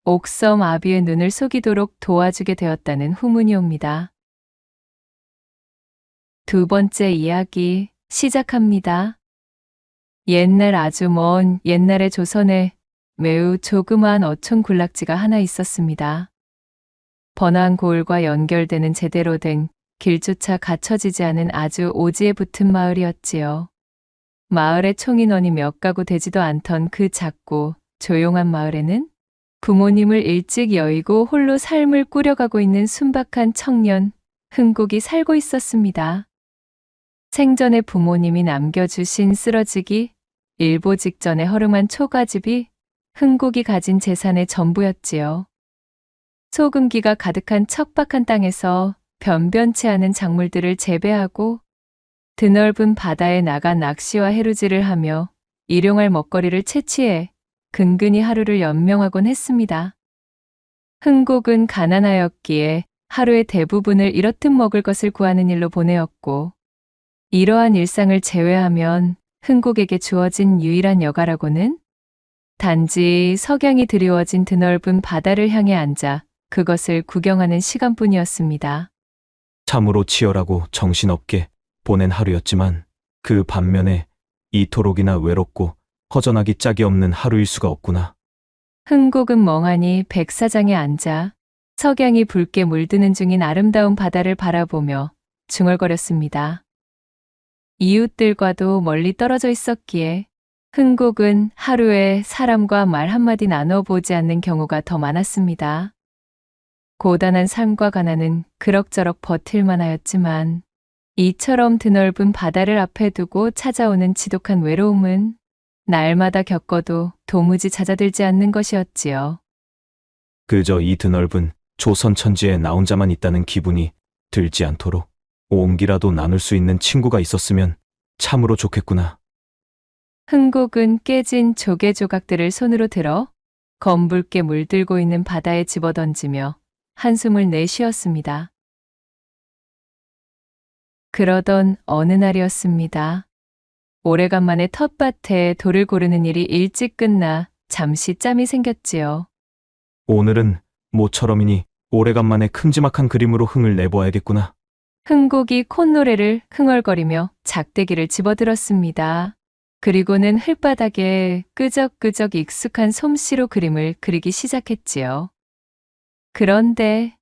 옥섬 아비의 눈을 속이도록 도와주게 되었다는 후문이 옵니다. 두 번째 이야기 시작합니다. 옛날 아주 먼 옛날의 조선에 매우 조그마한 어촌 군락지가 하나 있었습니다. 번화한 고을과 연결되는 제대로 된 길조차 갖춰지지 않은 아주 오지에 붙은 마을이었지요. 마을에 총인원이 몇 가구 되지도 않던 그 작고 조용한 마을에는 부모님을 일찍 여의고 홀로 삶을 꾸려가고 있는 순박한 청년 흥국이 살고 있었습니다. 생전에 부모님이 남겨주신 쓰러지기 일보 직전에 허름한 초가집이 흥국이 가진 재산의 전부였지요. 소금기가 가득한 척박한 땅에서 변변치 않은 작물들을 재배하고 드넓은 바다에 나가 낚시와 해루질을 하며 일용할 먹거리를 채취해 근근히 하루를 연명하곤 했습니다. 흥곡은 가난하였기에 하루의 대부분을 이렇듯 먹을 것을 구하는 일로 보내었고, 이러한 일상을 제외하면 흥곡에게 주어진 유일한 여가라고는 단지 석양이 드리워진 드넓은 바다를 향해 앉아 그것을 구경하는 시간뿐이었습니다. 참으로 치열하고 정신없게 보낸 하루였지만 그 반면에 이토록이나 외롭고 허전하기 짝이 없는 하루일 수가 없구나. 흥곡은 멍하니 백사장에 앉아 석양이 붉게 물드는 중인 아름다운 바다를 바라보며 중얼거렸습니다. 이웃들과도 멀리 떨어져 있었기에 흥곡은 하루에 사람과 말 한마디 나눠 보지 않는 경우가 더 많았습니다. 고단한 삶과 가난은 그럭저럭 버틸만 하였지만 이처럼 드넓은 바다를 앞에 두고 찾아오는 지독한 외로움은 날마다 겪어도 도무지 잦아들지 않는 것이었지요. 그저 이 드넓은 조선 천지에 나 혼자만 있다는 기분이 들지 않도록 온기라도 나눌 수 있는 친구가 있었으면 참으로 좋겠구나. 흥곡은 깨진 조개 조각들을 손으로 들어 검붉게 물들고 있는 바다에 집어던지며 한숨을 내쉬었습니다. 그러던 어느 날이었습니다. 오래간만에 텃밭에 돌을 고르는 일이 일찍 끝나 잠시 짬이 생겼지요. 오늘은 모처럼이니 오래간만에 큼지막한 그림으로 흥을 내보아야겠구나. 흥곡이 콧노래를 흥얼거리며 작대기를 집어들었습니다. 그리고는 흙바닥에 끄적끄적 익숙한 솜씨로 그림을 그리기 시작했지요. 그런데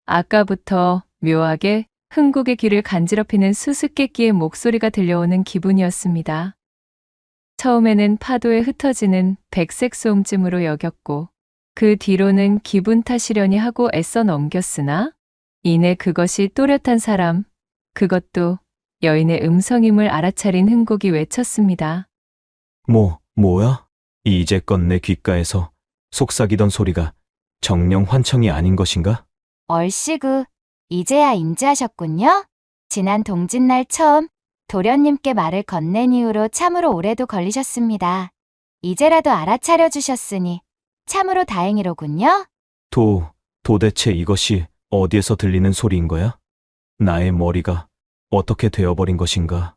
아까부터 묘하게 흥곡의 귀를 간지럽히는 수수께끼의 목소리가 들려오는 기분이었습니다. 처음에는 파도에 흩어지는 백색 소음쯤으로 여겼고 그 뒤로는 기분 탓이려니 하고 애써 넘겼으나 이내 그것이 또렷한 사람, 그것도 여인의 음성임을 알아차린 흥곡이 외쳤습니다. 뭐야? 이제껏 내 귓가에서 속삭이던 소리가 정녕 환청이 아닌 것인가? 얼씨구, 이제야 인지하셨군요. 지난 동짓날 처음 도련님께 말을 건넨 이후로 참으로 오래도 걸리셨습니다. 이제라도 알아차려 주셨으니 참으로 다행이로군요. 도대체 이것이 어디에서 들리는 소리인 거야? 나의 머리가 어떻게 되어버린 것인가?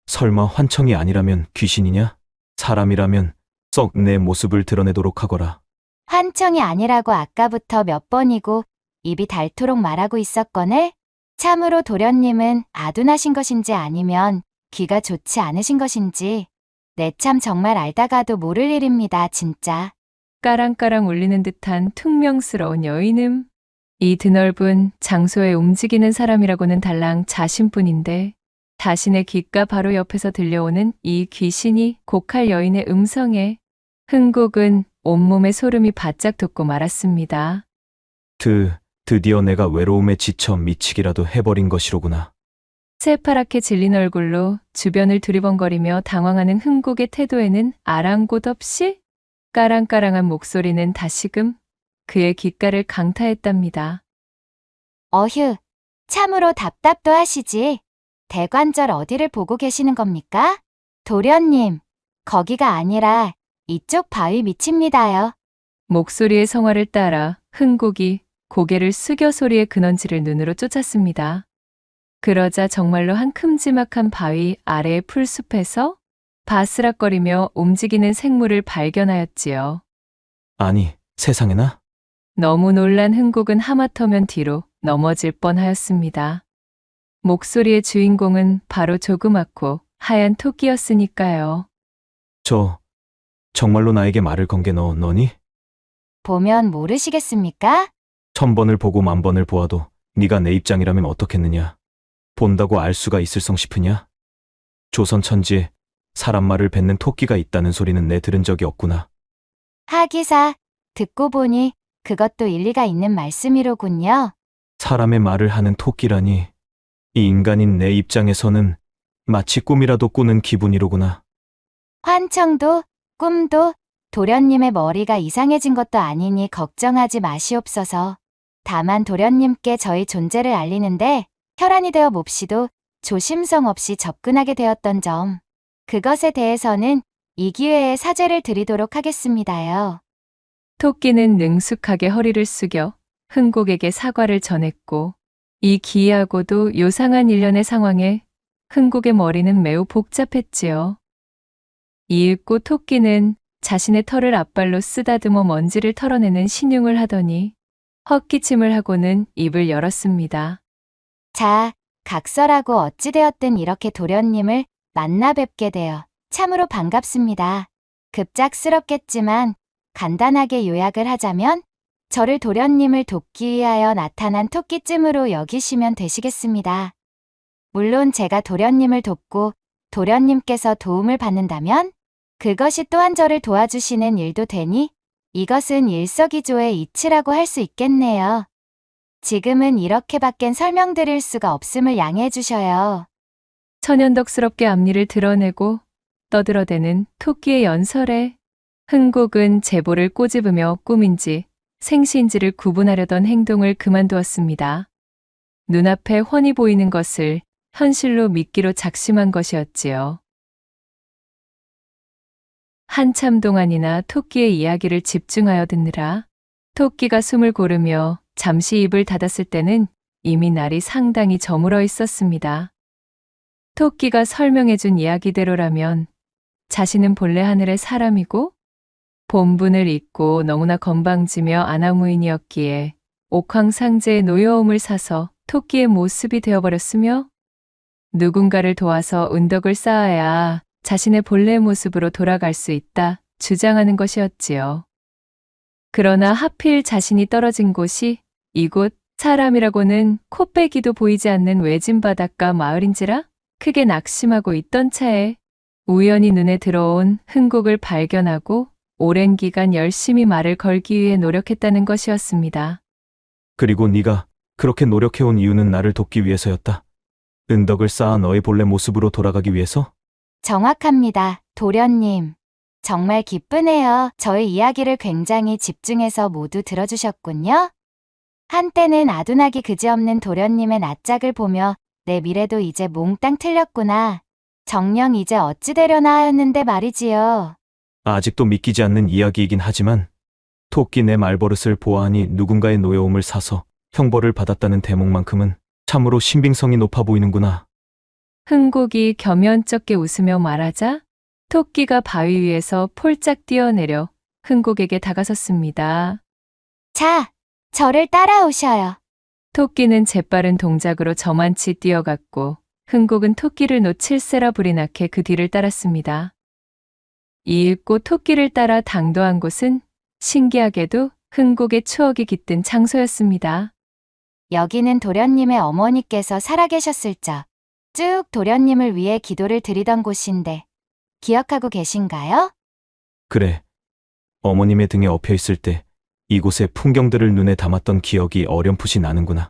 설마 환청이 아니라면 귀신이냐? 사람이라면 썩 내 모습을 드러내도록 하거라. 환청이 아니라고 아까부터 몇 번이고 입이 닳도록 말하고 있었거늘 참으로 도련님은 아둔하신 것인지 아니면 귀가 좋지 않으신 것인지 내 참 정말 알다가도 모를 일입니다, 진짜. 까랑까랑 울리는 듯한 퉁명스러운 여인음. 이 드넓은 장소에 움직이는 사람이라고는 달랑 자신뿐인데 자신의 귓가 바로 옆에서 들려오는 이 귀신이 곡할 여인의 음성에 흥곡은 온몸에 소름이 바짝 돋고 말았습니다. 드디어 내가 외로움에 지쳐 미치기라도 해버린 것이로구나. 새파랗게 질린 얼굴로 주변을 두리번거리며 당황하는 흥곡의 태도에는 아랑곳 없이 까랑까랑한 목소리는 다시금 그의 귓가를 강타했답니다. 어휴, 참으로 답답도 하시지. 대관절 어디를 보고 계시는 겁니까? 도련님, 거기가 아니라 이쪽 바위 밑입니다요. 목소리의 성화를 따라 흥곡이 고개를 숙여 소리의 근원지를 눈으로 쫓았습니다. 그러자 정말로 한 큼지막한 바위 아래의 풀숲에서 바스락거리며 움직이는 생물을 발견하였지요. 아니, 세상에나? 너무 놀란 흥곡은 하마터면 뒤로 넘어질 뻔하였습니다. 목소리의 주인공은 바로 조그맣고 하얀 토끼였으니까요. 정말로 나에게 말을 건 게 너니? 보면 모르시겠습니까? 1000번을 보고 10,000번을 보아도 네가 내 입장이라면 어떻겠느냐? 본다고 알 수가 있을성 싶으냐? 조선 천지에 사람 말을 뱉는 토끼가 있다는 소리는 내 들은 적이 없구나. 하기사, 듣고 보니 그것도 일리가 있는 말씀이로군요. 사람의 말을 하는 토끼라니, 이 인간인 내 입장에서는 마치 꿈이라도 꾸는 기분이로구나. 환청도, 꿈도 도련님의 머리가 이상해진 것도 아니니 걱정하지 마시옵소서. 다만 도련님께 저희 존재를 알리는데 혈안이 되어 몹시도 조심성 없이 접근하게 되었던 점, 그것에 대해서는 이 기회에 사죄를 드리도록 하겠습니다요. 토끼는 능숙하게 허리를 숙여 흥곡에게 사과를 전했고, 이 기이하고도 요상한 일련의 상황에 흥곡의 머리는 매우 복잡했지요. 이윽고 토끼는 자신의 털을 앞발로 쓰다듬어 먼지를 털어내는 신용을 하더니 헛기침을 하고는 입을 열었습니다. 자, 각설하고 어찌되었든 이렇게 도련님을 만나 뵙게 되어 참으로 반갑습니다. 급작스럽겠지만 간단하게 요약을 하자면 저를 도련님을 돕기 위하여 나타난 토끼쯤으로 여기시면 되시겠습니다. 물론 제가 도련님을 돕고 도련님께서 도움을 받는다면 그것이 또한 저를 도와주시는 일도 되니 이것은 일석이조의 이치라고 할 수 있겠네요. 지금은 이렇게밖엔 설명드릴 수가 없음을 양해해 주셔요. 천연덕스럽게 앞니를 드러내고 떠들어대는 토끼의 연설에 흥곡은 제보를 꼬집으며 꿈인지 생시인지를 구분하려던 행동을 그만두었습니다. 눈앞에 훤히 보이는 것을 현실로 믿기로 작심한 것이었지요. 한참 동안이나 토끼의 이야기를 집중하여 듣느라 토끼가 숨을 고르며 잠시 입을 닫았을 때는 이미 날이 상당히 저물어 있었습니다. 토끼가 설명해준 이야기대로라면 자신은 본래 하늘의 사람이고 본분을 잊고 너무나 건방지며 아나무인이었기에 옥황상제의 노여움을 사서 토끼의 모습이 되어버렸으며 누군가를 도와서 은덕을 쌓아야 자신의 본래 모습으로 돌아갈 수 있다 주장하는 것이었지요. 그러나 하필 자신이 떨어진 곳이 이곳 사람이라고는 코빼기도 보이지 않는 외진 바닷가 마을인지라 크게 낙심하고 있던 차에 우연히 눈에 들어온 흥곡을 발견하고 오랜 기간 열심히 말을 걸기 위해 노력했다는 것이었습니다. 그리고 네가 그렇게 노력해온 이유는 나를 돕기 위해서였다. 은덕을 쌓아 너의 본래 모습으로 돌아가기 위해서? 정확합니다, 도련님. 정말 기쁘네요. 저의 이야기를 굉장히 집중해서 모두 들어주셨군요. 한때는 아둔하기 그지없는 도련님의 낯짝을 보며 내 미래도 이제 몽땅 틀렸구나. 정녕 이제 어찌 되려나 하였는데 말이지요. 아직도 믿기지 않는 이야기이긴 하지만 토끼 내 말버릇을 보아하니 누군가의 노여움을 사서 형벌을 받았다는 대목만큼은 참으로 신빙성이 높아 보이는구나. 흥곡이 겸연쩍게 웃으며 말하자 토끼가 바위 위에서 폴짝 뛰어내려 흥곡에게 다가섰습니다. 자, 저를 따라오셔요. 토끼는 재빠른 동작으로 저만치 뛰어갔고 흥곡은 토끼를 놓칠세라 불이 나게 그 뒤를 따랐습니다. 이윽고 토끼를 따라 당도한 곳은 신기하게도 흥곡의 추억이 깃든 장소였습니다. 여기는 도련님의 어머니께서 살아계셨을 적 쭉 도련님을 위해 기도를 드리던 곳인데 기억하고 계신가요? 그래. 어머님의 등에 엎여 있을 때 이곳의 풍경들을 눈에 담았던 기억이 어렴풋이 나는구나.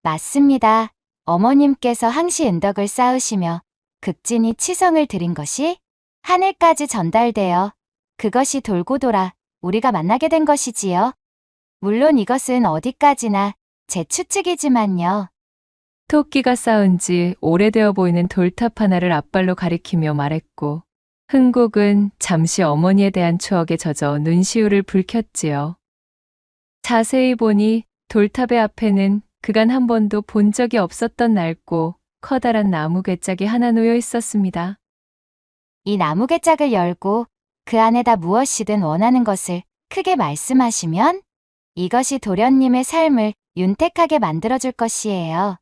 맞습니다. 어머님께서 항시 은덕을 쌓으시며 극진히 치성을 드린 것이 하늘까지 전달되어 그것이 돌고 돌아 우리가 만나게 된 것이지요. 물론 이것은 어디까지나 제 추측이지만요. 토끼가 쌓은 지 오래되어 보이는 돌탑 하나를 앞발로 가리키며 말했고 흥곡은 잠시 어머니에 대한 추억에 젖어 눈시울을 붉혔지요. 자세히 보니 돌탑의 앞에는 그간 한 번도 본 적이 없었던 낡고 커다란 나무 괴짝이 하나 놓여 있었습니다. 이 나무 괴짝을 열고 그 안에다 무엇이든 원하는 것을 크게 말씀하시면 이것이 도련님의 삶을 윤택하게 만들어줄 것이에요.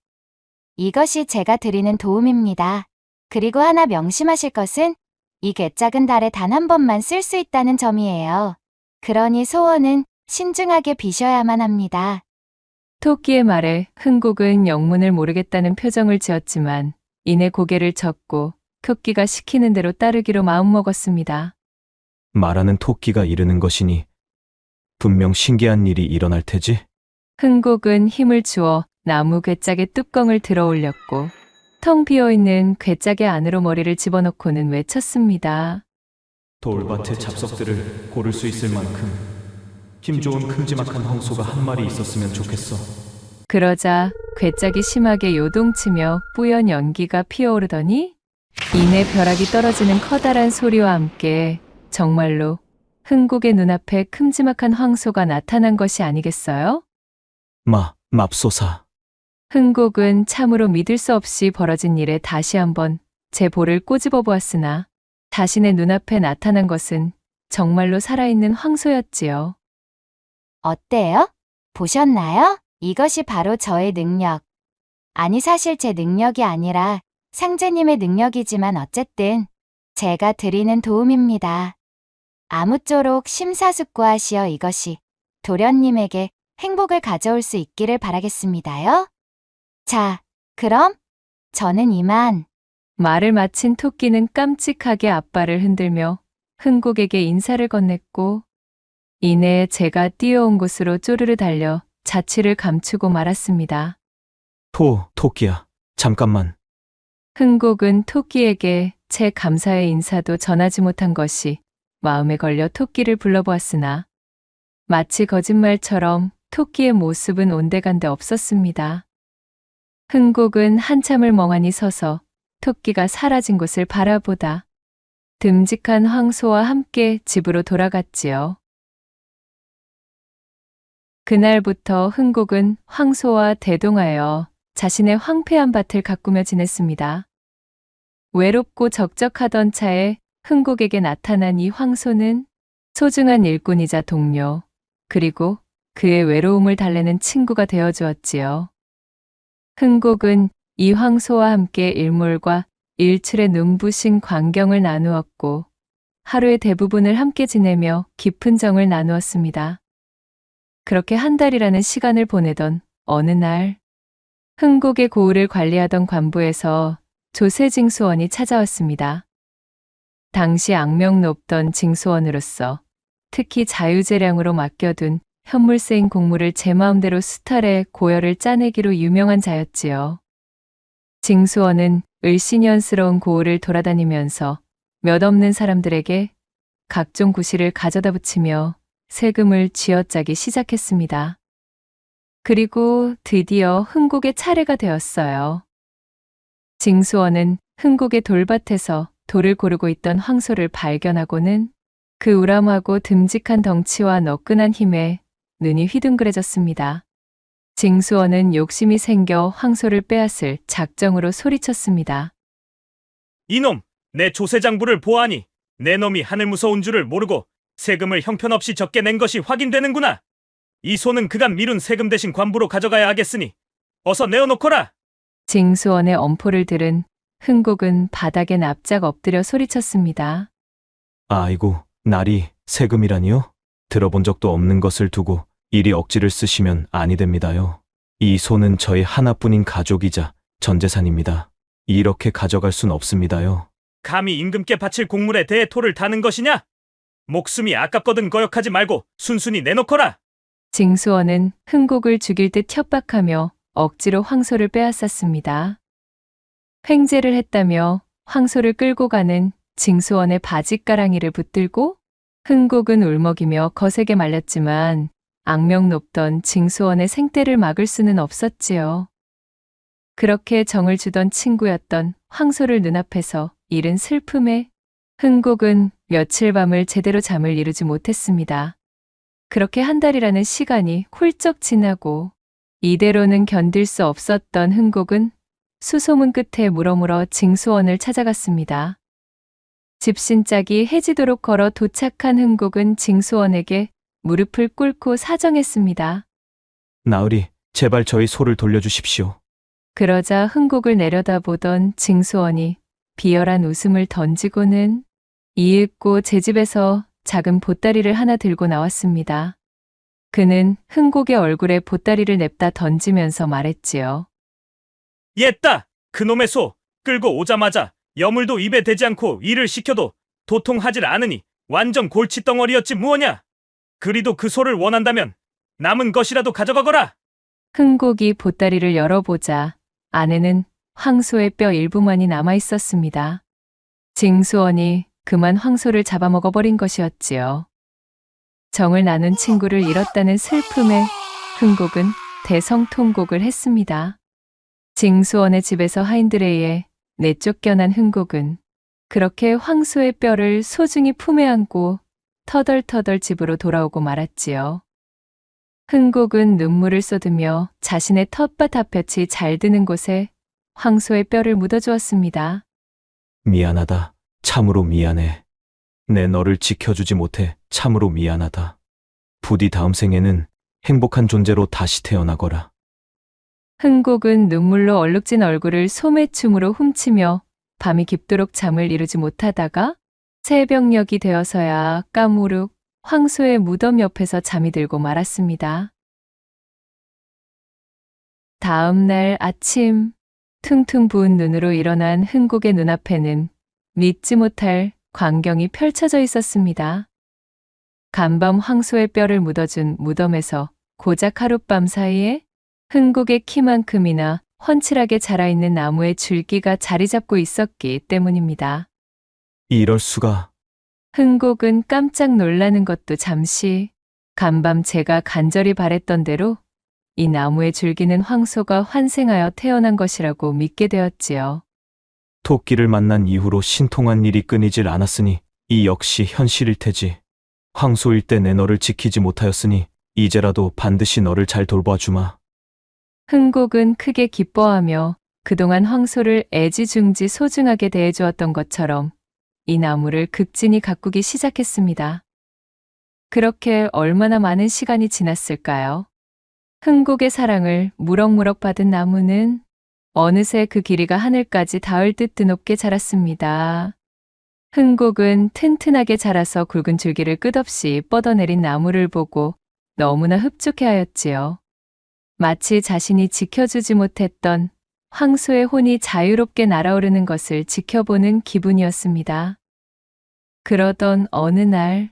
이것이 제가 드리는 도움입니다. 그리고 하나 명심하실 것은 이 괴짝은 달에 단 한 번만 쓸 수 있다는 점이에요. 그러니 소원은 신중하게 비셔야만 합니다. 토끼의 말에 흥곡은 영문을 모르겠다는 표정을 지었지만 이내 고개를 젓고 토끼가 시키는 대로 따르기로 마음먹었습니다. 말하는 토끼가 이르는 것이니 분명 신기한 일이 일어날 테지? 흥곡은 힘을 주어 나무 괴짝의 뚜껑을 들어 올렸고 텅 비어있는 괴짝의 안으로 머리를 집어넣고는 외쳤습니다. 돌밭의 잡석들을 고를 수 있을 만큼 힘 좋은 큼지막한 황소가 한 마리 있었으면 좋겠어. 그러자 괴짝이 심하게 요동치며 뿌연 연기가 피어오르더니 이내 벼락이 떨어지는 커다란 소리와 함께 정말로 흥국의 눈앞에 큼지막한 황소가 나타난 것이 아니겠어요? 맙소사. 흥국은 참으로 믿을 수 없이 벌어진 일에 다시 한번 제 볼을 꼬집어 보았으나 자신의 눈앞에 나타난 것은 정말로 살아있는 황소였지요. 어때요? 보셨나요? 이것이 바로 저의 능력. 아니, 사실 제 능력이 아니라 상제님의 능력이지만 어쨌든 제가 드리는 도움입니다. 아무쪼록 심사숙고하시어 이것이 도련님에게 행복을 가져올 수 있기를 바라겠습니다요. 자, 그럼 저는 이만. 말을 마친 토끼는 깜찍하게 앞발을 흔들며 흥국에게 인사를 건넸고 이내 제가 뛰어온 곳으로 쪼르르 달려 자취를 감추고 말았습니다. 토끼야, 잠깐만. 흥국은 토끼에게 제 감사의 인사도 전하지 못한 것이 마음에 걸려 토끼를 불러보았으나 마치 거짓말처럼 토끼의 모습은 온데간데 없었습니다. 흥국은 한참을 멍하니 서서 토끼가 사라진 곳을 바라보다 듬직한 황소와 함께 집으로 돌아갔지요. 그날부터 흥국은 황소와 대동하여 자신의 황폐한 밭을 가꾸며 지냈습니다. 외롭고 적적하던 차에 흥국에게 나타난 이 황소는 소중한 일꾼이자 동료, 그리고 그의 외로움을 달래는 친구가 되어주었지요. 흥국은 이 황소와 함께 일몰과 일출의 눈부신 광경을 나누었고 하루의 대부분을 함께 지내며 깊은 정을 나누었습니다. 그렇게 한 달이라는 시간을 보내던 어느 날 흥국의 고을을 관리하던 관부에서 조세징수원이 찾아왔습니다. 당시 악명 높던 징수원으로서 특히 자유재량으로 맡겨둔 현물세인 공물을 제 마음대로 수탈해 고열을 짜내기로 유명한 자였지요. 징수원은 을씨년스러운 고을을 돌아다니면서 몇 없는 사람들에게 각종 구실을 가져다 붙이며 세금을 쥐어짜기 시작했습니다. 그리고 드디어 흥국의 차례가 되었어요. 징수원은 흥국의 돌밭에서 돌을 고르고 있던 황소를 발견하고는 그 우람하고 듬직한 덩치와 너끈한 힘에 눈이 휘둥그레졌습니다. 징수원은 욕심이 생겨 황소를 빼앗을 작정으로 소리쳤습니다. 이놈, 내 조세장부를 보아하니 내 놈이 하늘 무서운 줄을 모르고 세금을 형편없이 적게 낸 것이 확인되는구나. 이 소는 그간 미룬 세금 대신 관부로 가져가야 하겠으니 어서 내어놓거라. 징수원의 엄포를 들은 흥국은 바닥에 납작 엎드려 소리쳤습니다. 아이고, 날이 세금이라니요? 들어본 적도 없는 것을 두고 이리 억지를 쓰시면 아니 됩니다요. 이 소는 저희 하나뿐인 가족이자 전재산입니다. 이렇게 가져갈 순 없습니다요. 감히 임금께 바칠 공물에 대해 토를 다는 것이냐? 목숨이 아깝거든 거역하지 말고 순순히 내놓거라. 징수원은 흥국을 죽일 듯 협박하며 억지로 황소를 빼앗았습니다. 횡재를 했다며 황소를 끌고 가는 징수원의 바짓가랑이를 붙들고 흥국은 울먹이며 거세게 말렸지만 악명 높던 징수원의 생떼를 막을 수는 없었지요. 그렇게 정을 주던 친구였던 황소를 눈앞에서 잃은 슬픔에 흥국은 며칠 밤을 제대로 잠을 이루지 못했습니다. 그렇게 한 달이라는 시간이 훌쩍 지나고 이대로는 견딜 수 없었던 흥국은 수소문 끝에 물어물어 징수원을 찾아갔습니다. 집신짝이 해지도록 걸어 도착한 흥국은 징수원에게 무릎을 꿇고 사정했습니다. 나으리, 제발 저희 소를 돌려주십시오. 그러자 흥국을 내려다보던 징수원이 비열한 웃음을 던지고는 이윽고 제 집에서 작은 보따리를 하나 들고 나왔습니다. 그는 흥국의 얼굴에 보따리를 냅다 던지면서 말했지요. 옛다! 그놈의 소! 끌고 오자마자 여물도 입에 대지 않고 일을 시켜도 도통하질 않으니 완전 골칫덩어리였지 무엇냐! 그리도 그 소를 원한다면 남은 것이라도 가져가거라! 흥국이 보따리를 열어보자 안에는 황소의 뼈 일부만이 남아있었습니다. 징수원이 그만 황소를 잡아먹어버린 것이었지요. 정을 나눈 친구를 잃었다는 슬픔에 흥곡은 대성통곡을 했습니다. 징수원의 집에서 하인들에 의해 내쫓겨난 흥곡은 그렇게 황소의 뼈를 소중히 품에 안고 터덜터덜 집으로 돌아오고 말았지요. 흥곡은 눈물을 쏟으며 자신의 텃밭 앞볕이 잘 드는 곳에 황소의 뼈를 묻어주었습니다. 미안하다. 참으로 미안해. 내 너를 지켜주지 못해 참으로 미안하다. 부디 다음 생에는 행복한 존재로 다시 태어나거라. 흥곡은 눈물로 얼룩진 얼굴을 소매춤으로 훔치며 밤이 깊도록 잠을 이루지 못하다가 새벽녘이 되어서야 까무룩 황소의 무덤 옆에서 잠이 들고 말았습니다. 다음 날 아침, 퉁퉁 부은 눈으로 일어난 흥곡의 눈앞에는 믿지 못할 광경이 펼쳐져 있었습니다. 간밤 황소의 뼈를 묻어준 무덤에서 고작 하룻밤 사이에 흥곡의 키만큼이나 훤칠하게 자라있는 나무의 줄기가 자리 잡고 있었기 때문입니다. 이럴 수가. 흥곡은 깜짝 놀라는 것도 잠시, 간밤 제가 간절히 바랬던 대로 이 나무의 줄기는 황소가 환생하여 태어난 것이라고 믿게 되었지요. 토끼를 만난 이후로 신통한 일이 끊이질 않았으니 이 역시 현실일 테지. 황소일 때 내 너를 지키지 못하였으니 이제라도 반드시 너를 잘 돌봐주마. 흥곡은 크게 기뻐하며 그동안 황소를 애지중지 소중하게 대해주었던 것처럼 이 나무를 극진히 가꾸기 시작했습니다. 그렇게 얼마나 많은 시간이 지났을까요? 흥곡의 사랑을 무럭무럭 받은 나무는 어느새 그 길이가 하늘까지 닿을 듯 드높게 자랐습니다. 흥곡은 튼튼하게 자라서 굵은 줄기를 끝없이 뻗어내린 나무를 보고 너무나 흡족해하였지요. 마치 자신이 지켜주지 못했던 황소의 혼이 자유롭게 날아오르는 것을 지켜보는 기분이었습니다. 그러던 어느 날,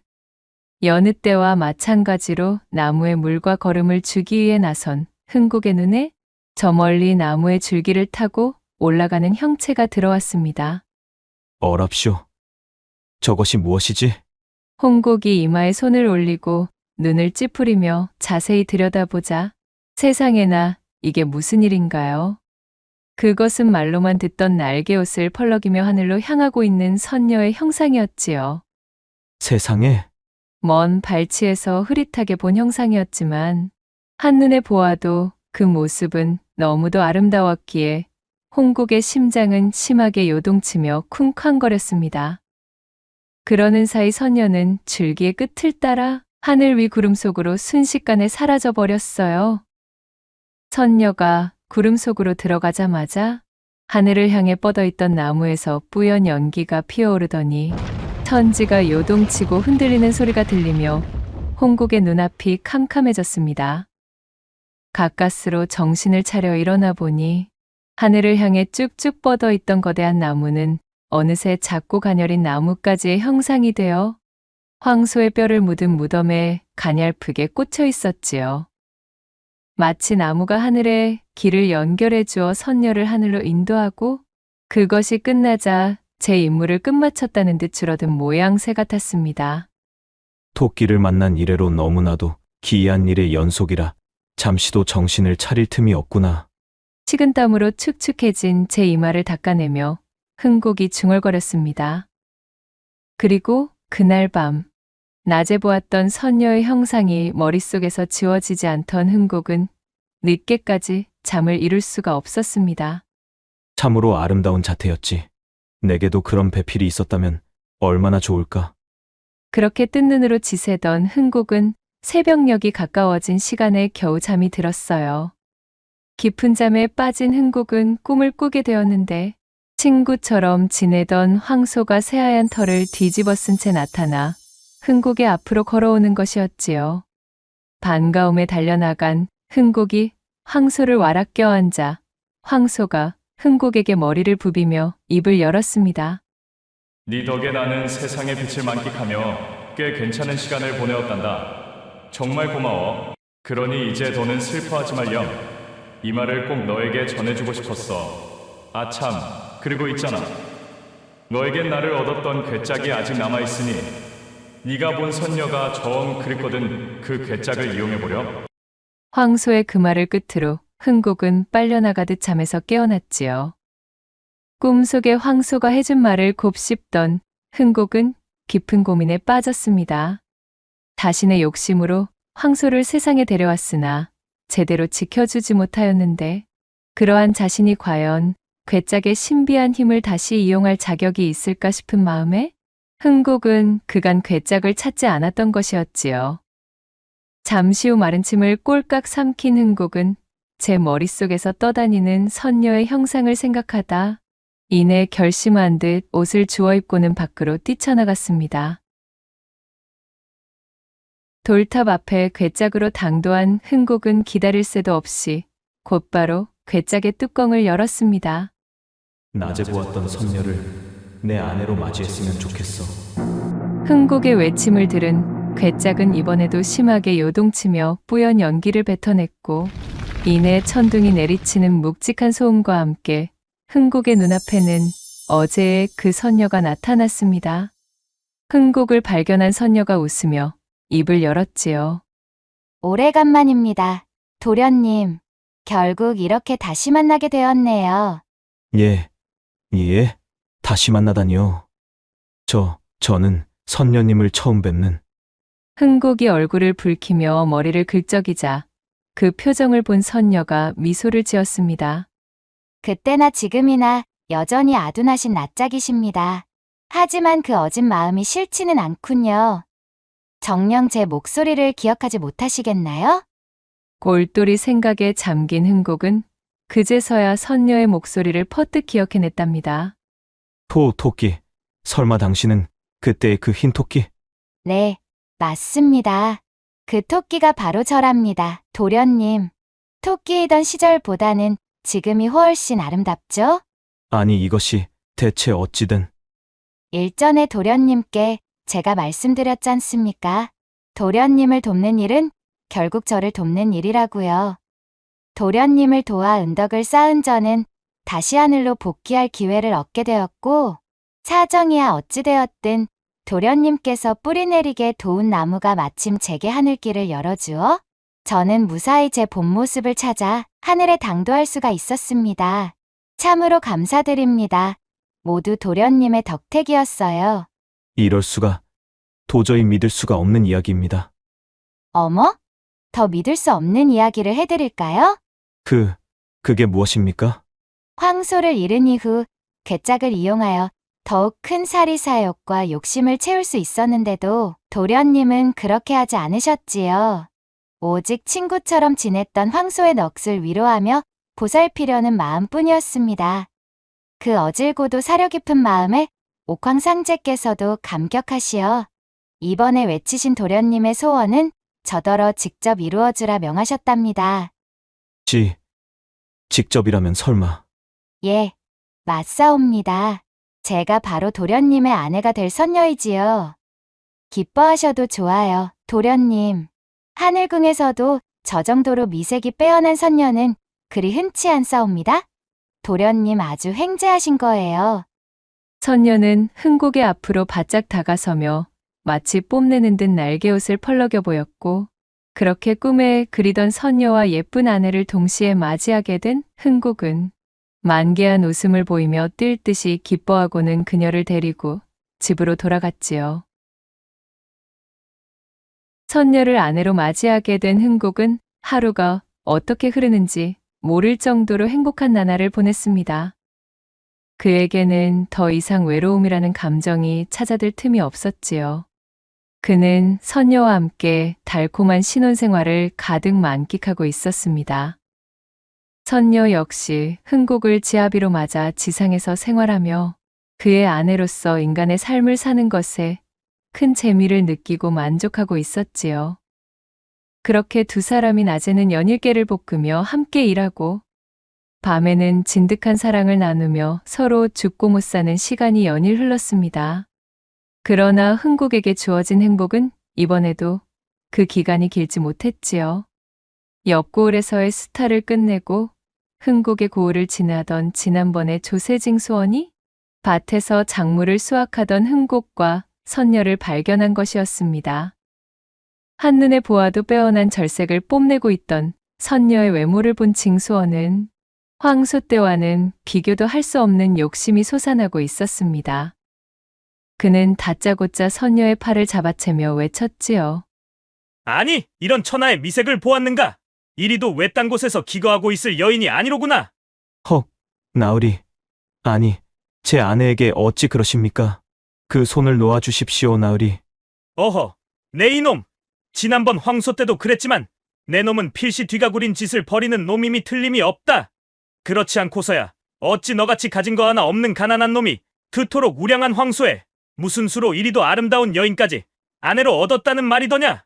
여느 때와 마찬가지로 나무에 물과 거름을 주기 위해 나선 흥곡의 눈에 저 멀리 나무의 줄기를 타고 올라가는 형체가 들어왔습니다. 어랍쇼. 저것이 무엇이지? 홍곡이 이마에 손을 올리고 눈을 찌푸리며 자세히 들여다보자 세상에나 이게 무슨 일인가요? 그것은 말로만 듣던 날개옷을 펄럭이며 하늘로 향하고 있는 선녀의 형상이었지요. 세상에. 먼 발치에서 흐릿하게 본 형상이었지만 한눈에 보아도 그 모습은 너무도 아름다웠기에 홍곡의 심장은 심하게 요동치며 쿵쾅거렸습니다. 그러는 사이 선녀는 줄기의 끝을 따라 하늘 위 구름 속으로 순식간에 사라져 버렸어요. 선녀가 구름 속으로 들어가자마자 하늘을 향해 뻗어있던 나무에서 뿌연 연기가 피어오르더니 천지가 요동치고 흔들리는 소리가 들리며 홍곡의 눈앞이 캄캄해졌습니다. 가까스로 정신을 차려 일어나 보니 하늘을 향해 쭉쭉 뻗어있던 거대한 나무는 어느새 작고 가녀린 나뭇가지의 형상이 되어 황소의 뼈를 묻은 무덤에 가냘프게 꽂혀 있었지요. 마치 나무가 하늘에 길을 연결해 주어 선녀를 하늘로 인도하고 그것이 끝나자 제 임무를 끝마쳤다는 듯 줄어든 모양새 같았습니다. 토끼를 만난 이래로 너무나도 기이한 일의 연속이라 잠시도 정신을 차릴 틈이 없구나. 식은땀으로 축축해진 제 이마를 닦아내며 흥곡이 중얼거렸습니다. 그리고 그날 밤, 낮에 보았던 선녀의 형상이 머릿속에서 지워지지 않던 흥곡은 늦게까지 잠을 이룰 수가 없었습니다. 참으로 아름다운 자태였지. 내게도 그런 배필이 있었다면 얼마나 좋을까. 그렇게 뜬 눈으로 지새던 흥곡은 새벽녘이 가까워진 시간에 겨우 잠이 들었어요. 깊은 잠에 빠진 흥곡은 꿈을 꾸게 되었는데 친구처럼 지내던 황소가 새하얀 털을 뒤집어 쓴 채 나타나 흥곡의 앞으로 걸어오는 것이었지요. 반가움에 달려나간 흥곡이 황소를 와락 껴안자 황소가 흥곡에게 머리를 부비며 입을 열었습니다. 네 덕에 나는 세상의 빛을 만끽하며 꽤 괜찮은 시간을 보내었단다. 정말 고마워. 그러니 이제 더는 슬퍼하지 말렴. 이 말을 꼭 너에게 전해주고 싶었어. 아참, 그리고 있잖아. 너에겐 나를 얻었던 괴짝이 아직 남아있으니 네가 본 선녀가 정 그랬거든. 그 괴짝을 이용해보렴. 황소의 그 말을 끝으로 흥국은 빨려나가듯 잠에서 깨어났지요. 꿈속에 황소가 해준 말을 곱씹던 흥국은 깊은 고민에 빠졌습니다. 자신의 욕심으로 황소를 세상에 데려왔으나 제대로 지켜주지 못하였는데 그러한 자신이 과연 괴짝의 신비한 힘을 다시 이용할 자격이 있을까 싶은 마음에 흥국은 그간 괴짝을 찾지 않았던 것이었지요. 잠시 후 마른 침을 꼴깍 삼킨 흥국은 제 머릿속에서 떠다니는 선녀의 형상을 생각하다 이내 결심한 듯 옷을 주워 입고는 밖으로 뛰쳐나갔습니다. 돌탑 앞에 괴짝으로 당도한 흥국은 기다릴 새도 없이 곧바로 괴짝의 뚜껑을 열었습니다. 낮에 보았던 선녀를 내 아내로 맞이했으면 좋겠어. 흥국의 외침을 들은 괴짝은 이번에도 심하게 요동치며 뿌연 연기를 뱉어냈고 이내 천둥이 내리치는 묵직한 소음과 함께 흥국의 눈앞에는 어제의 그 선녀가 나타났습니다. 흥국을 발견한 선녀가 웃으며 입을 열었지요. 오래간만입니다. 도련님, 결국 이렇게 다시 만나게 되었네요. 예, 다시 만나다니요. 저는 선녀님을 처음 뵙는. 흥국이 얼굴을 붉히며 머리를 긁적이자 그 표정을 본 선녀가 미소를 지었습니다. 그때나 지금이나 여전히 아둔하신 낯짝이십니다. 하지만 그 어진 마음이 싫지는 않군요. 정녕 제 목소리를 기억하지 못하시겠나요? 골똘히 생각에 잠긴 흥국은 그제서야 선녀의 목소리를 퍼뜩 기억해냈답니다. 토끼. 설마 당신은 그때의 그 흰 토끼? 네, 맞습니다. 그 토끼가 바로 저랍니다. 도련님, 토끼이던 시절보다는 지금이 훨씬 아름답죠? 아니 이것이 대체 어찌된. 일전에 도련님께 제가 말씀드렸지 않습니까? 도련님을 돕는 일은 결국 저를 돕는 일이라고요. 도련님을 도와 은덕을 쌓은 저는 다시 하늘로 복귀할 기회를 얻게 되었고 사정이야 어찌되었든 도련님께서 뿌리 내리게 도운 나무가 마침 제게 하늘길을 열어주어 저는 무사히 제 본 모습을 찾아 하늘에 당도할 수가 있었습니다. 참으로 감사드립니다. 모두 도련님의 덕택이었어요. 이럴 수가. 도저히 믿을 수가 없는 이야기입니다. 어머? 더 믿을 수 없는 이야기를 해드릴까요? 그게 무엇입니까? 황소를 잃은 이후 괴짝을 이용하여 더욱 큰 사리 사욕과 욕심을 채울 수 있었는데도 도련님은 그렇게 하지 않으셨지요. 오직 친구처럼 지냈던 황소의 넋을 위로하며 보살피려는 마음뿐이었습니다. 그 어질고도 사려 깊은 마음에 옥황상제께서도 감격하시어 이번에 외치신 도련님의 소원은 저더러 직접 이루어주라 명하셨답니다. 직접이라면 설마. 예, 맞사옵니다. 제가 바로 도련님의 아내가 될 선녀이지요. 기뻐하셔도 좋아요, 도련님. 하늘궁에서도 저 정도로 미색이 빼어난 선녀는 그리 흔치 않사옵니다. 도련님 아주 횡재하신 거예요. 선녀는 흥국의 앞으로 바짝 다가서며 마치 뽐내는 듯 날개옷을 펄럭여 보였고 그렇게 꿈에 그리던 선녀와 예쁜 아내를 동시에 맞이하게 된 흥국은 만개한 웃음을 보이며 뛸 듯이 기뻐하고는 그녀를 데리고 집으로 돌아갔지요. 선녀를 아내로 맞이하게 된 흥국은 하루가 어떻게 흐르는지 모를 정도로 행복한 나날을 보냈습니다. 그에게는 더 이상 외로움이라는 감정이 찾아들 틈이 없었지요. 그는 선녀와 함께 달콤한 신혼생활을 가득 만끽하고 있었습니다. 선녀 역시 흥국을 지아비로 맞아 지상에서 생활하며 그의 아내로서 인간의 삶을 사는 것에 큰 재미를 느끼고 만족하고 있었지요. 그렇게 두 사람이 낮에는 연일깨를 볶으며 함께 일하고 밤에는 진득한 사랑을 나누며 서로 죽고 못 사는 시간이 연일 흘렀습니다. 그러나 흥국에게 주어진 행복은 이번에도 그 기간이 길지 못했지요. 옆고을에서의 수탈을 끝내고 흥국의 고을을 지나던 지난번의 조세징 소원이 밭에서 작물을 수확하던 흥국과 선녀를 발견한 것이었습니다. 한눈에 보아도 빼어난 절색을 뽐내고 있던 선녀의 외모를 본 징수원은 황소 때와는 비교도 할 수 없는 욕심이 솟아나고 있었습니다. 그는 다짜고짜 선녀의 팔을 잡아채며 외쳤지요. 아니, 이런 천하의 미색을 보았는가? 이리도 외딴 곳에서 기거하고 있을 여인이 아니로구나. 헉, 나으리. 아니, 제 아내에게 어찌 그러십니까? 그 손을 놓아주십시오, 나으리. 어허, 내 이놈. 지난번 황소 때도 그랬지만 내 놈은 필시 뒤가구린 짓을 벌이는 놈임이 틀림이 없다. 그렇지 않고서야 어찌 너같이 가진 거 하나 없는 가난한 놈이 그토록 우량한 황소에 무슨 수로 이리도 아름다운 여인까지 아내로 얻었다는 말이더냐?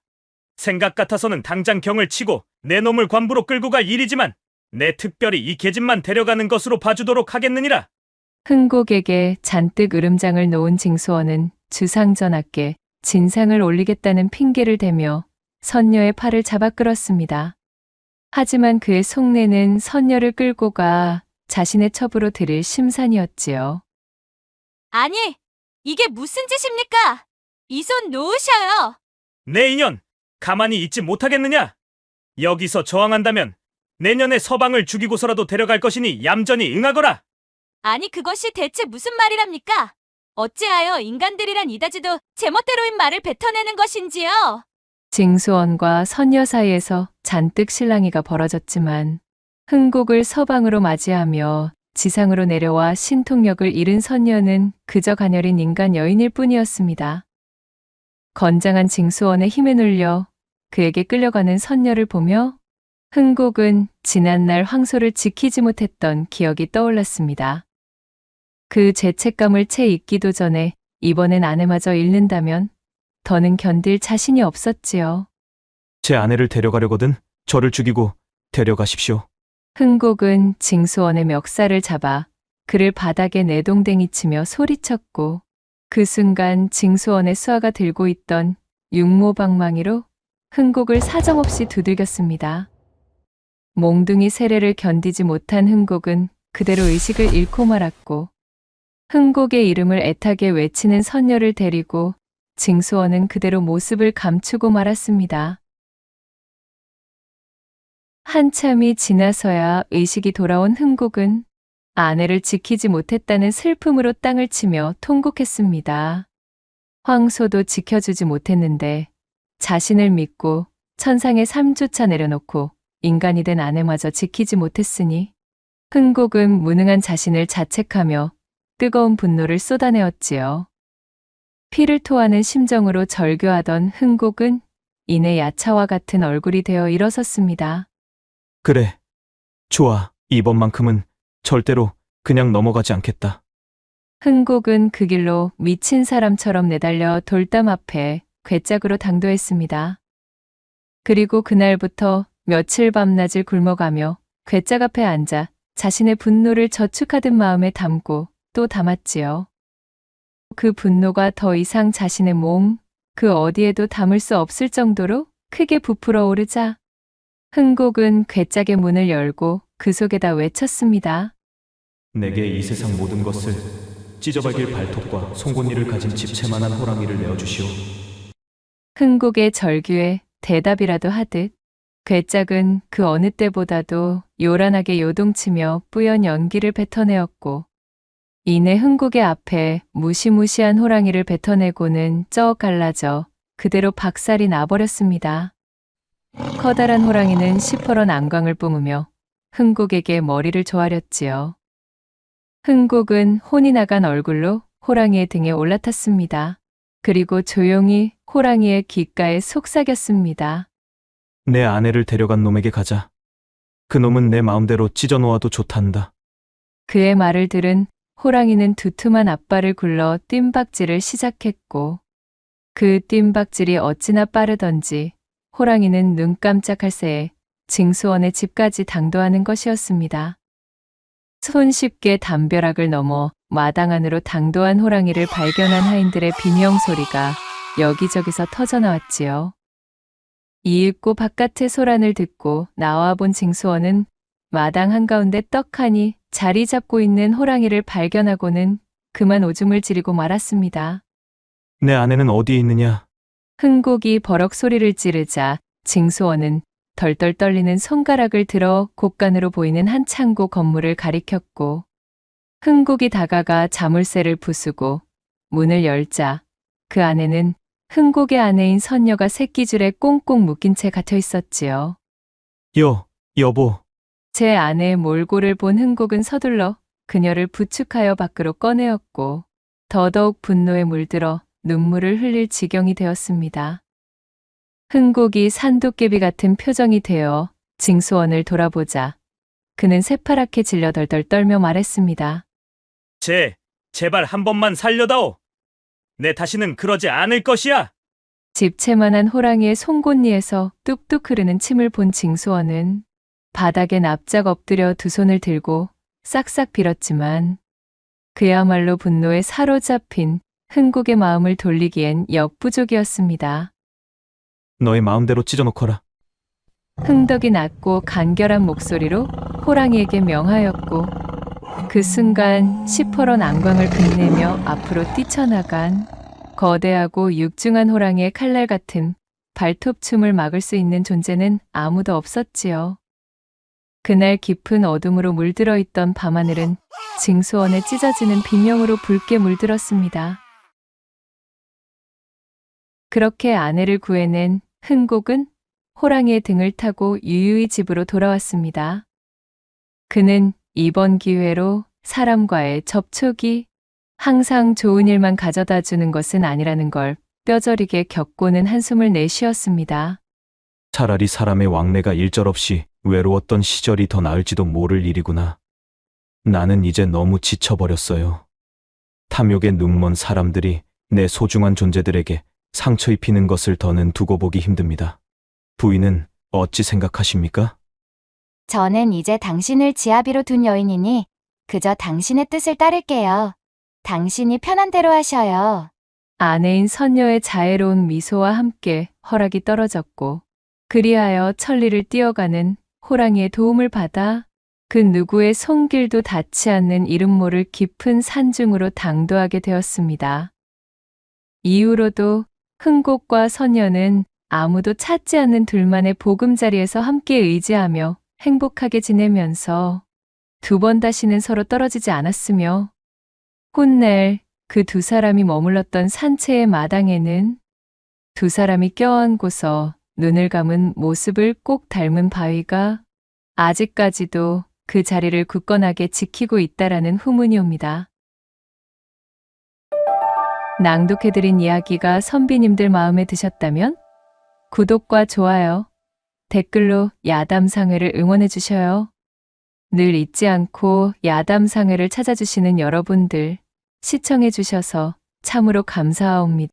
생각 같아서는 당장 경을 치고 내 놈을 관부로 끌고 갈 일이지만 내 특별히 이 계집만 데려가는 것으로 봐주도록 하겠느니라. 흥곡에게 잔뜩 으름장을 놓은 징수원은 주상전하께 진상을 올리겠다는 핑계를 대며 선녀의 팔을 잡아 끌었습니다. 하지만 그의 속내는 선녀를 끌고 가 자신의 첩으로 들일 심산이었지요. 아니, 이게 무슨 짓입니까? 이 손 놓으셔요. 내 인연, 가만히 있지 못하겠느냐? 여기서 저항한다면 내년에 서방을 죽이고서라도 데려갈 것이니 얌전히 응하거라. 아니, 그것이 대체 무슨 말이랍니까? 어찌하여 인간들이란 이다지도 제멋대로인 말을 뱉어내는 것인지요? 징수원과 선녀 사이에서 잔뜩 실랑이가 벌어졌지만 흥곡을 서방으로 맞이하며 지상으로 내려와 신통력을 잃은 선녀는 그저 가녀린 인간 여인일 뿐이었습니다. 건장한 징수원의 힘에 눌려 그에게 끌려가는 선녀를 보며 흥곡은 지난날 황소를 지키지 못했던 기억이 떠올랐습니다. 그 죄책감을 채 잊기도 전에 이번엔 아내마저 잃는다면 더는 견딜 자신이 없었지요. 제 아내를 데려가려거든 저를 죽이고 데려가십시오. 흥곡은 징수원의 멱살을 잡아 그를 바닥에 내동댕이 치며 소리쳤고 그 순간 징수원의 수아가 들고 있던 육모방망이로 흥곡을 사정없이 두들겼습니다. 몽둥이 세례를 견디지 못한 흥곡은 그대로 의식을 잃고 말았고 흥곡의 이름을 애타게 외치는 선녀를 데리고 징수원은 그대로 모습을 감추고 말았습니다. 한참이 지나서야 의식이 돌아온 흥곡은 아내를 지키지 못했다는 슬픔으로 땅을 치며 통곡했습니다. 황소도 지켜주지 못했는데 자신을 믿고 천상의 삶조차 내려놓고 인간이 된 아내마저 지키지 못했으니 흥곡은 무능한 자신을 자책하며 뜨거운 분노를 쏟아내었지요. 피를 토하는 심정으로 절규하던 흥곡은 이내 야차와 같은 얼굴이 되어 일어섰습니다. 그래. 좋아. 이번만큼은 절대로 그냥 넘어가지 않겠다. 흥곡은 그 길로 미친 사람처럼 내달려 돌담 앞에 괴짝으로 당도했습니다. 그리고 그날부터 며칠 밤낮을 굶어가며 괴짝 앞에 앉아 자신의 분노를 저축하듯 마음에 담고 또 담았지요. 그 분노가 더 이상 자신의 몸, 그 어디에도 담을 수 없을 정도로 크게 부풀어 오르자 흥곡은 괴짝의 문을 열고 그 속에다 외쳤습니다. 내게 이 세상 모든 것을 찢어박일 발톱과 송곳니를 가진 집채만한 호랑이를 내어주시오. 흥곡의 절규에 대답이라도 하듯 괴짝은 그 어느 때보다도 요란하게 요동치며 뿌연 연기를 뱉어내었고 이내 흥곡의 앞에 무시무시한 호랑이를 뱉어내고는 쩍 갈라져 그대로 박살이 나버렸습니다. 커다란 호랑이는 시퍼런 안광을 뿜으며 흥곡에게 머리를 조아렸지요. 흥곡은 혼이 나간 얼굴로 호랑이의 등에 올라탔습니다. 그리고 조용히 호랑이의 귓가에 속삭였습니다. 내 아내를 데려간 놈에게 가자. 그 놈은 내 마음대로 찢어놓아도 좋단다. 그의 말을 들은 호랑이는 두툼한 앞발을 굴러 뜀박질을 시작했고 그 뜀박질이 어찌나 빠르던지 호랑이는 눈 깜짝할 새에 징수원의 집까지 당도하는 것이었습니다. 손쉽게 담벼락을 넘어 마당 안으로 당도한 호랑이를 발견한 하인들의 비명 소리가 여기저기서 터져나왔지요. 이윽고 바깥의 소란을 듣고 나와본 징수원은 마당 한가운데 떡하니 자리 잡고 있는 호랑이를 발견하고는 그만 오줌을 지리고 말았습니다. 내 아내는 어디에 있느냐? 흥곡이 버럭 소리를 지르자 징수원은 덜덜 떨리는 손가락을 들어 곳간으로 보이는 한 창고 건물을 가리켰고 흥곡이 다가가 자물쇠를 부수고 문을 열자 그 안에는 흥곡의 아내인 선녀가 새끼줄에 꽁꽁 묶인 채 갇혀 있었지요. 여보. 제 아내의 몰골을 본 흥곡은 서둘러 그녀를 부축하여 밖으로 꺼내었고 더더욱 분노에 물들어 눈물을 흘릴 지경이 되었습니다. 흥곡이 산도깨비 같은 표정이 되어 징수원을 돌아보자 그는 새파랗게 질려 덜덜 떨며 말했습니다. 제발 한 번만 살려다오. 내 다시는 그러지 않을 것이야. 집채만한 호랑이의 송곳니에서 뚝뚝 흐르는 침을 본 징수원은 바닥에 납작 엎드려 두 손을 들고 싹싹 빌었지만 그야말로 분노에 사로잡힌 흥곡의 마음을 돌리기엔 역부족이었습니다. 너의 마음대로 찢어놓거라. 흥덕이 낮고 간결한 목소리로 호랑이에게 명하였고 그 순간 시퍼런 안광을 빛내며 앞으로 뛰쳐나간 거대하고 육중한 호랑이의 칼날 같은 발톱춤을 막을 수 있는 존재는 아무도 없었지요. 그날 깊은 어둠으로 물들어 있던 밤하늘은 징수원에 찢어지는 비명으로 붉게 물들었습니다. 그렇게 아내를 구해낸 흥곡은 호랑이의 등을 타고 유유히 집으로 돌아왔습니다. 그는 이번 기회로 사람과의 접촉이 항상 좋은 일만 가져다 주는 것은 아니라는 걸 뼈저리게 겪고는 한숨을 내쉬었습니다. 차라리 사람의 왕래가 일절없이 외로웠던 시절이 더 나을지도 모를 일이구나. 나는 이제 너무 지쳐버렸어요. 탐욕에 눈먼 사람들이 내 소중한 존재들에게 상처 입히는 것을 더는 두고 보기 힘듭니다. 부인은 어찌 생각하십니까? 저는 이제 당신을 지아비로 둔 여인이니 그저 당신의 뜻을 따를게요. 당신이 편한 대로 하셔요. 아내인 선녀의 자애로운 미소와 함께 허락이 떨어졌고 그리하여 천리를 뛰어가는 호랑이의 도움을 받아 그 누구의 손길도 닿지 않는 이름 모를 깊은 산중으로 당도하게 되었습니다. 이후로도 흥곡과 선녀는 아무도 찾지 않는 둘만의 보금자리에서 함께 의지하며 행복하게 지내면서 두 번 다시는 서로 떨어지지 않았으며 훗날 그 두 사람이 머물렀던 산채의 마당에는 두 사람이 껴안고서 눈을 감은 모습을 꼭 닮은 바위가 아직까지도 그 자리를 굳건하게 지키고 있다라는 후문이 옵니다. 낭독해드린 이야기가 선비님들 마음에 드셨다면 구독과 좋아요, 댓글로 야담상회를 응원해 주셔요. 늘 잊지 않고 야담상회를 찾아주시는 여러분들 시청해 주셔서 참으로 감사하옵니다.